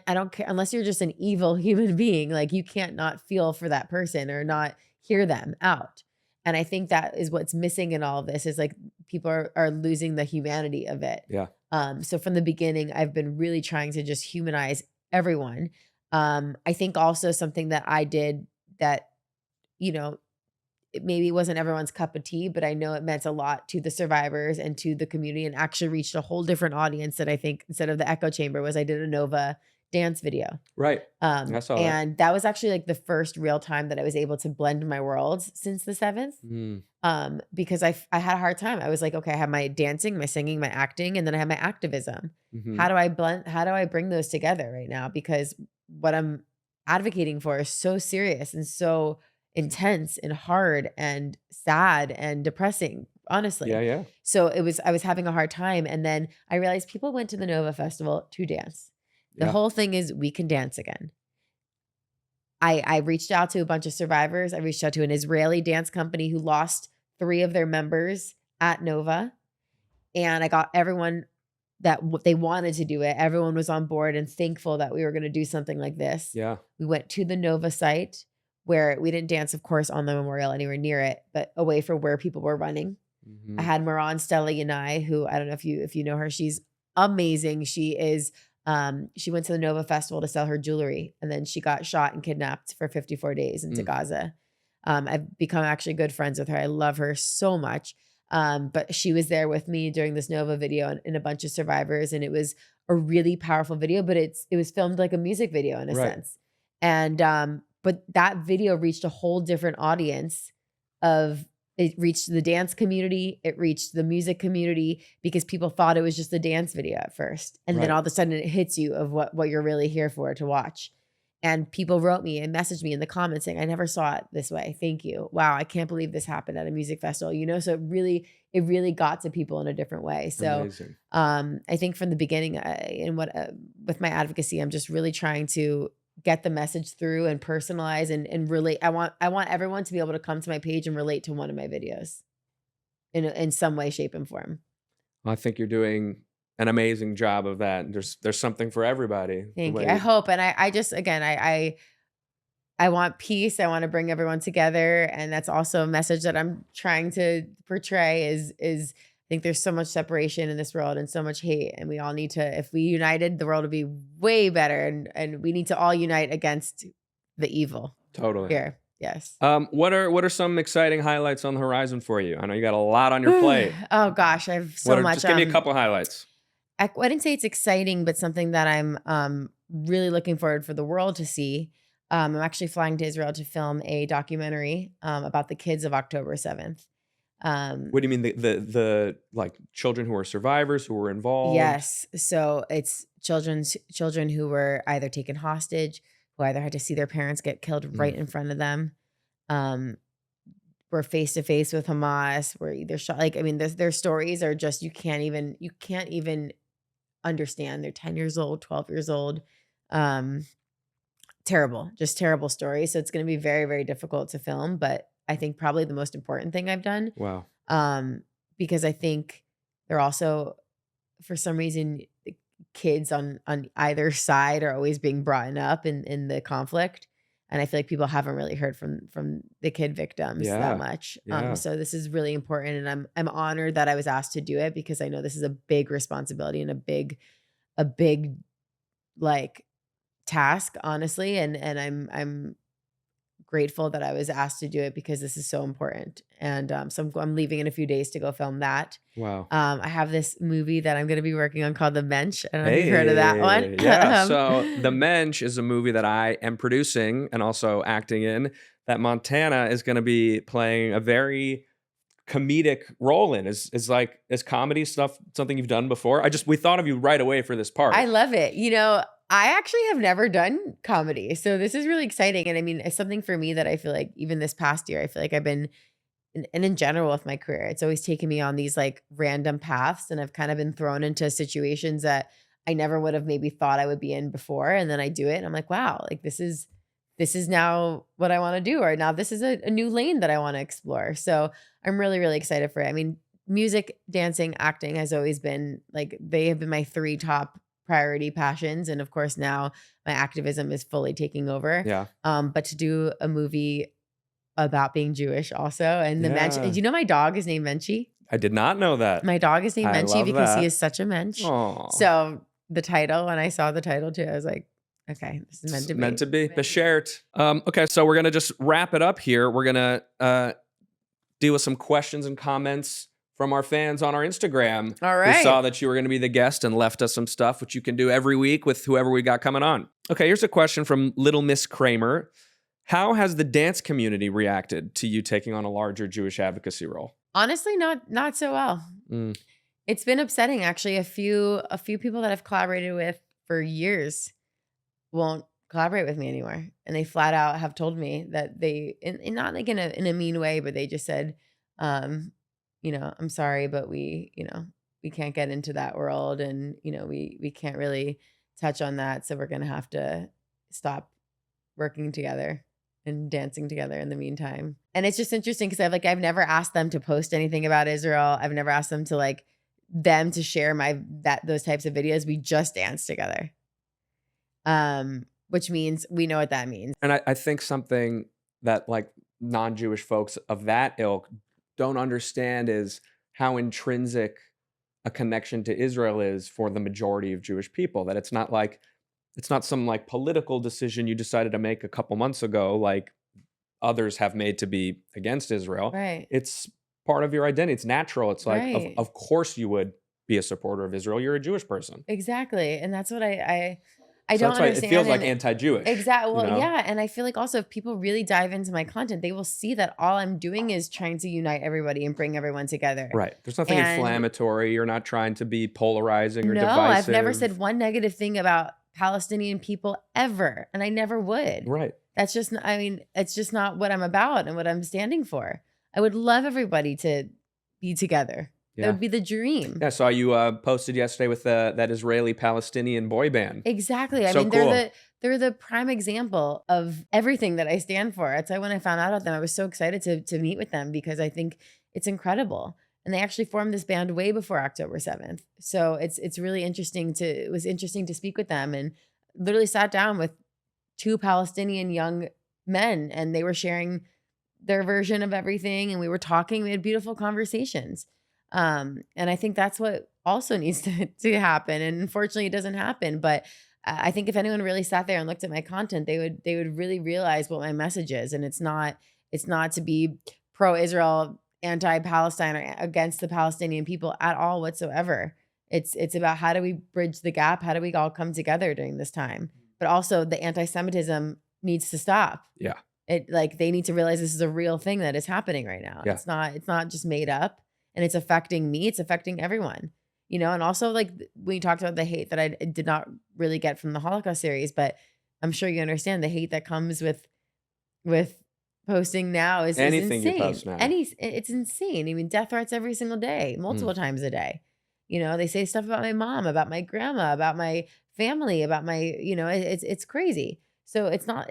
[SPEAKER 2] I don't care unless you're just an evil human being, like you can't not feel for that person or not hear them out. And I think that is what's missing in all of this is like people are losing the humanity of it.
[SPEAKER 1] Yeah.
[SPEAKER 2] So from the beginning, I've been really trying to just humanize everyone. I think also something that I did that, you know, it maybe wasn't everyone's cup of tea, but I know it meant a lot to the survivors and to the community and actually reached a whole different audience that I think instead of the echo chamber was I did a Nova dance video.
[SPEAKER 1] Right. I saw that.
[SPEAKER 2] And that was actually like the first real time that I was able to blend my worlds since the seventh.
[SPEAKER 1] Mm.
[SPEAKER 2] Because I had a hard time. I was like, okay, I have my dancing, my singing, my acting, and then I have my activism.
[SPEAKER 1] Mhm.
[SPEAKER 2] How do I bring those together right now? Because what I'm advocating for is so serious and so intense and hard and sad and depressing,
[SPEAKER 1] Yeah,
[SPEAKER 2] honestly.
[SPEAKER 1] yeah.
[SPEAKER 2] So I was having a hard time. And then I realized people went to the Nova Festival to dance. The
[SPEAKER 1] Yeah.
[SPEAKER 2] whole thing is we can dance again. I reached out to a bunch of survivors. I reached out to an Israeli dance company who lost 3 of their members at Nova, and I got everyone that they wanted to do it. Everyone was on board and thankful that we were gonna do something like this.
[SPEAKER 1] Yeah.
[SPEAKER 2] We went to the Nova site where we didn't dance, of course, on the memorial anywhere near it, but away from where people were running. I
[SPEAKER 1] Mhm.
[SPEAKER 2] had Moran Stella Yanai, who I don't know if you know her. She's amazing. She is she went to the Nova Festival to sell her jewelry, and then she got shot and kidnapped for 54 days into
[SPEAKER 1] Mm.
[SPEAKER 2] Gaza. I've become actually good friends with her. I love her so much. But she was there with me during this Nova video and a bunch of survivors, and it was a really powerful video, but it was filmed like a music video in a
[SPEAKER 1] Right.
[SPEAKER 2] sense. And but that video reached a whole different audience of it reached the dance community, it reached the music community because people thought it was just a dance video at first. And then
[SPEAKER 1] Right.
[SPEAKER 2] all of a sudden it hits you of what you're really here for to watch. And people wrote me and messaged me in the comments saying, I never saw it this way. Thank you. Wow, I can't believe this happened at a music festival. So it really got to people in a different way. So
[SPEAKER 1] Amazing.
[SPEAKER 2] I think from the beginning, with my advocacy, I'm just really trying to get the message through and personalize and relate. I want everyone to be able to come to my page and relate to one of my videos in some way, shape, and form.
[SPEAKER 1] I think you're doing an amazing job of that. And there's something for everybody. The
[SPEAKER 2] Thank you. I
[SPEAKER 1] way
[SPEAKER 2] hope, and I just again, I want peace. I want to bring everyone together, and that's also a message that I'm trying to portray. Is I think there's so much separation in this world and so much hate, and we all need to. If we united, the world would be way better, and we need to all unite against the evil
[SPEAKER 1] totally.
[SPEAKER 2] here. Yes.
[SPEAKER 1] What are some exciting highlights on the horizon for you? I know you got a lot on your plate.
[SPEAKER 2] Oh gosh, I have so
[SPEAKER 1] What are,
[SPEAKER 2] much.
[SPEAKER 1] just give me a couple highlights.
[SPEAKER 2] I wouldn't say it's exciting, but something that I'm really looking forward for the world to see. I'm actually flying to Israel to film a documentary about the kids of October 7th.
[SPEAKER 1] What do you mean the like children who are survivors who were involved?
[SPEAKER 2] Yes, so it's children who were either taken hostage, who either had to see their parents get killed right
[SPEAKER 1] Mm.
[SPEAKER 2] in front of them, um, were face to face with Hamas, were either shot. Like I mean, their stories are just you can't even understand. They're 10 years old, 12 years old. Um, Terrible, just terrible stories. So it's going to be very, very difficult to film, but I think probably the most important thing I've done,
[SPEAKER 1] Wow.
[SPEAKER 2] because I think they're also, for some reason, the kids on either side are always being brought up in the conflict, and I feel like people haven't really heard from the kid victims that
[SPEAKER 1] Yeah.
[SPEAKER 2] much.
[SPEAKER 1] Yeah.
[SPEAKER 2] So this is really important, and I'm honored that I was asked to do it because I know this is a big responsibility and a big like task, honestly, and I'm grateful that I was asked to do it because this is so important. And so I'm leaving in a few days to go film that.
[SPEAKER 1] Wow.
[SPEAKER 2] I have this movie that I'm going to be working on called The Mensch. I don't know if you've heard of that one.
[SPEAKER 1] Hey, yeah. So The Mensch is a movie that I am producing and also acting in that Montana is going to be playing a very comedic role in. Is comedy stuff something you've done before? We thought of you right away for this part.
[SPEAKER 2] I love it. I actually have never done comedy. So this is really exciting. And I mean, it's something for me that I feel like even this past year, I feel like I've been, and in general with my career, it's always taken me on these like random paths. And I've kind of been thrown into situations that I never would have maybe thought I would be in before. And then I do it and I'm like, wow, like this is now what I want to do. Or now this is a new lane that I want to explore. So I'm really, really excited for it. I mean, music, dancing, acting has always been like, they have been my 3 top priority passions. And of course now my activism is fully taking over.
[SPEAKER 1] Yeah.
[SPEAKER 2] But to do a movie about being Jewish also, and the mensch, do
[SPEAKER 1] Yeah.
[SPEAKER 2] you know my dog is named Menchie?
[SPEAKER 1] I did not know that.
[SPEAKER 2] My dog is named
[SPEAKER 1] I
[SPEAKER 2] Menchie
[SPEAKER 1] love
[SPEAKER 2] because he
[SPEAKER 1] that.
[SPEAKER 2] is such a mensch.
[SPEAKER 1] Aw.
[SPEAKER 2] So the title, when I saw the title too, I was like, okay, this is meant to be.
[SPEAKER 1] Meant to be. Beshert. Okay, so we're gonna just wrap it up here. We're gonna deal with some questions and comments from our fans on our Instagram.
[SPEAKER 2] All right.
[SPEAKER 1] We saw that you were going to be the guest and left us some stuff, which you can do every week with whoever we got coming on. Okay, here's a question from Little Miss Kramer. How has the dance community reacted to you taking on a larger Jewish advocacy role?
[SPEAKER 2] Honestly, not so well.
[SPEAKER 1] Mm.
[SPEAKER 2] It's been upsetting, actually. A few people that I've collaborated with for years won't collaborate with me anymore, and they flat out have told me that they, and not like in a mean way, but they just said, I'm sorry, but we can't get into that world, and we can't really touch on that. So we're going to have to stop working together and dancing together in the meantime. And it's just interesting because I've never asked them to post anything about Israel. I've never asked them to share those types of videos. We just dance together. Which means we know what that means.
[SPEAKER 1] And I think something that like non-Jewish folks of that ilk don't understand is how intrinsic a connection to Israel is for the majority of Jewish people. That it's not some like political decision you decided to make a couple months ago, like others have made to be against Israel.
[SPEAKER 2] Right.
[SPEAKER 1] It's part of your identity. It's natural. It's like,
[SPEAKER 2] Right.
[SPEAKER 1] of course you would be a supporter of Israel. You're a Jewish person.
[SPEAKER 2] Exactly. And that's what I
[SPEAKER 1] So
[SPEAKER 2] don't
[SPEAKER 1] that's why
[SPEAKER 2] understand.
[SPEAKER 1] it feels like anti-Jewish.
[SPEAKER 2] Exactly. Well,
[SPEAKER 1] you know?
[SPEAKER 2] yeah. And I feel like also if people really dive into my content, they will see that all I'm doing is trying to unite everybody and bring everyone together.
[SPEAKER 1] Right. There's nothing inflammatory. You're not trying to be polarizing or divisive.
[SPEAKER 2] No, I've never said one negative thing about Palestinian people ever. And I never would.
[SPEAKER 1] Right.
[SPEAKER 2] That's just, I mean, it's just not what I'm about and what I'm standing for. I would love everybody to be together.
[SPEAKER 1] Yeah.
[SPEAKER 2] That would be the dream.
[SPEAKER 1] Yeah, I saw you posted yesterday with that Israeli-Palestinian boy band.
[SPEAKER 2] Exactly. I
[SPEAKER 1] So
[SPEAKER 2] mean,
[SPEAKER 1] cool.
[SPEAKER 2] they're the prime example of everything that I stand for. That's why when I found out about them, I was so excited to meet with them because I think it's incredible. And they actually formed this band way before October 7th. So it's really interesting it was interesting to speak with them and literally sat down with 2 Palestinian young men and they were sharing their version of everything and we were talking. We had beautiful conversations. And I think that's what also needs to happen. And unfortunately it doesn't happen. But I think if anyone really sat there and looked at my content, they would really realize what my message is. And it's not to be pro-Israel, anti-Palestine, or against the Palestinian people at all whatsoever. It's about how do we bridge the gap? How do we all come together during this time? But also the anti-Semitism needs to stop.
[SPEAKER 1] Yeah.
[SPEAKER 2] They need to realize this is a real thing that is happening right now.
[SPEAKER 1] Yeah.
[SPEAKER 2] It's not just made up. And it's affecting me. It's affecting everyone, and also like when you talked about the hate that I did not really get from the Holocaust series, but I'm sure you understand the hate that comes with posting now is
[SPEAKER 1] Anything
[SPEAKER 2] insane.
[SPEAKER 1] you post now.
[SPEAKER 2] It's insane. I mean, death threats every single day, multiple times a day. They say stuff about my mom, about my grandma, about my family, about my, it's crazy. So it's not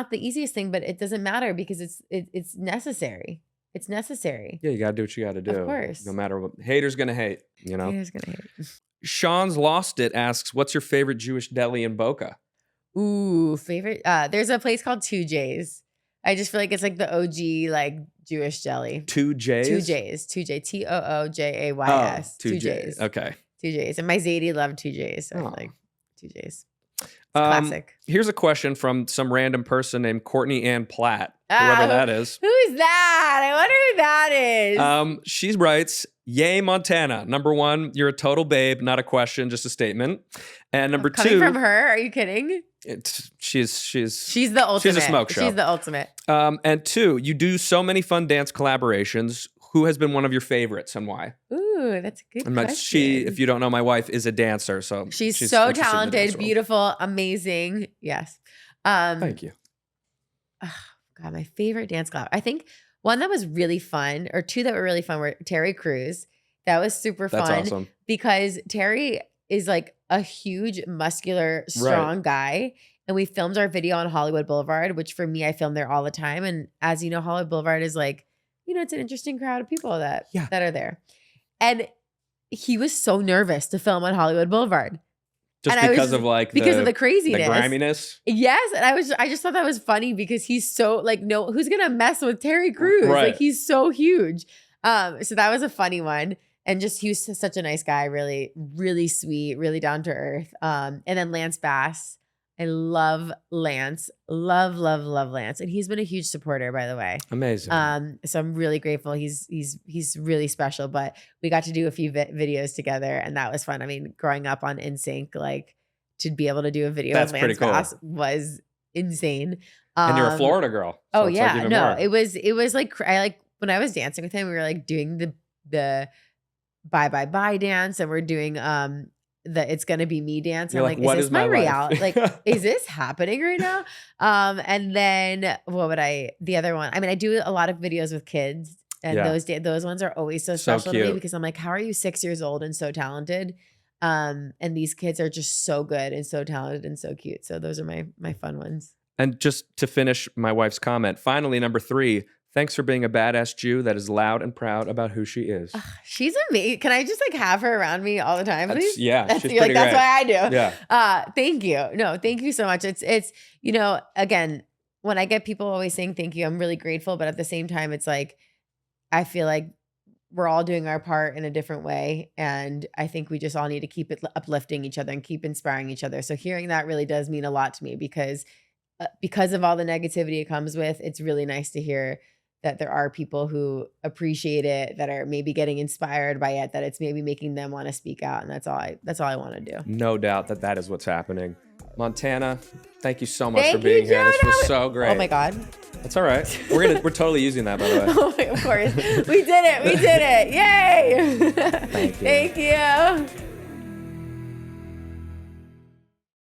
[SPEAKER 2] the easiest thing, but it doesn't matter because it's necessary. It's necessary.
[SPEAKER 1] Yeah, you got to do what you got to do.
[SPEAKER 2] Of course.
[SPEAKER 1] No matter what. Haters going to hate,
[SPEAKER 2] Haters going to hate.
[SPEAKER 1] Sean's Lost It asks, what's your favorite Jewish deli in Boca?
[SPEAKER 2] Ooh, favorite. There's a place called 2J's. I just feel like it's like the OG like Jewish deli.
[SPEAKER 1] 2J's?
[SPEAKER 2] 2J's. 2J. TOOJAYS.
[SPEAKER 1] 2J's. Okay.
[SPEAKER 2] 2J's. And my Zadie loved 2J's. So I like 2J's.
[SPEAKER 1] Classic. Here's a question from some random person named Courtney Ann Platt, whoever that is.
[SPEAKER 2] Who's that? I wonder who that is.
[SPEAKER 1] She writes, yay, Montana. Number 1, you're a total babe, not a question, just a statement. And number 2.
[SPEAKER 2] Coming from her? Are you kidding?
[SPEAKER 1] She's
[SPEAKER 2] the ultimate.
[SPEAKER 1] She's a smoke show.
[SPEAKER 2] She's the ultimate.
[SPEAKER 1] And 2, you do so many fun dance collaborations. Who has been one of your favorites and why?
[SPEAKER 2] Ooh, that's a good question.
[SPEAKER 1] She, if you don't know, my wife is a dancer, so
[SPEAKER 2] she's so talented, beautiful, amazing. Yes.
[SPEAKER 1] Thank you.
[SPEAKER 2] Oh, God, my favorite dance collab. I think one that was really fun, or 2 that were really fun, were Terry Crews. That was super fun.
[SPEAKER 1] That's awesome.
[SPEAKER 2] Because Terry is like a huge, muscular, strong guy. And we filmed our video on Hollywood Boulevard, which for me, I film there all the time. And as you know, Hollywood Boulevard is like, it's an interesting crowd of people that are there. And he was so nervous to film on Hollywood Boulevard.
[SPEAKER 1] Just because of
[SPEAKER 2] the craziness.
[SPEAKER 1] The griminess?
[SPEAKER 2] Yes. And I just thought that was funny because he's so like, no, who's going to mess with Terry Crews?
[SPEAKER 1] Right.
[SPEAKER 2] Like he's so huge. So that was a funny one. And just, he was such a nice guy, really, really sweet, really down to earth. And then Lance Bass. I love Lance. Love Lance. And he's been a huge supporter, by the way.
[SPEAKER 1] Amazing.
[SPEAKER 2] So I'm really grateful. He's really special, but we got to do a few videos together and that was fun. I mean, growing up on NSYNC, like to be able to do a video with Lance Bass was insane.
[SPEAKER 1] And you're a Florida girl.
[SPEAKER 2] So yeah. No, more. It was like, when I was dancing with him, we were like doing the bye bye bye dance and we're doing, the It's Gonna Be Me dance.
[SPEAKER 1] You're
[SPEAKER 2] I'm like, is this my reality? Like, is this happening right now? And then the other one, I mean, I do a lot of videos with kids and those ones are always so special to me because I'm like, how are you 6 years old and so talented? And these kids are just so good and so talented and so cute. So those are my fun ones.
[SPEAKER 1] And just to finish my wife's comment, finally, number 3, thanks for being a badass Jew that is loud and proud about who she is.
[SPEAKER 2] She's amazing. Can I just like have her around me all the time, please?
[SPEAKER 1] She's pretty
[SPEAKER 2] like, that's
[SPEAKER 1] great.
[SPEAKER 2] why I do.
[SPEAKER 1] Yeah.
[SPEAKER 2] Thank you. No, thank you so much. It's, you know, again, when I get people always saying thank you, I'm really grateful. But at the same time, it's like, I feel like we're all doing our part in a different way. And I think we just all need to keep it uplifting each other and keep inspiring each other. So hearing that really does mean a lot to me because of all the negativity it comes with, it's really nice to hear that there are people who appreciate it, that are maybe getting inspired by it, that it's maybe making them want to speak out. And that's all I want to do.
[SPEAKER 1] No doubt that is what's happening. Montana, thank you so much for being here. This was so great.
[SPEAKER 2] Oh my God.
[SPEAKER 1] That's all right. We're totally using that, by the way.
[SPEAKER 2] Oh, of course. We did it. Yay.
[SPEAKER 1] Thank you.
[SPEAKER 2] Thank you.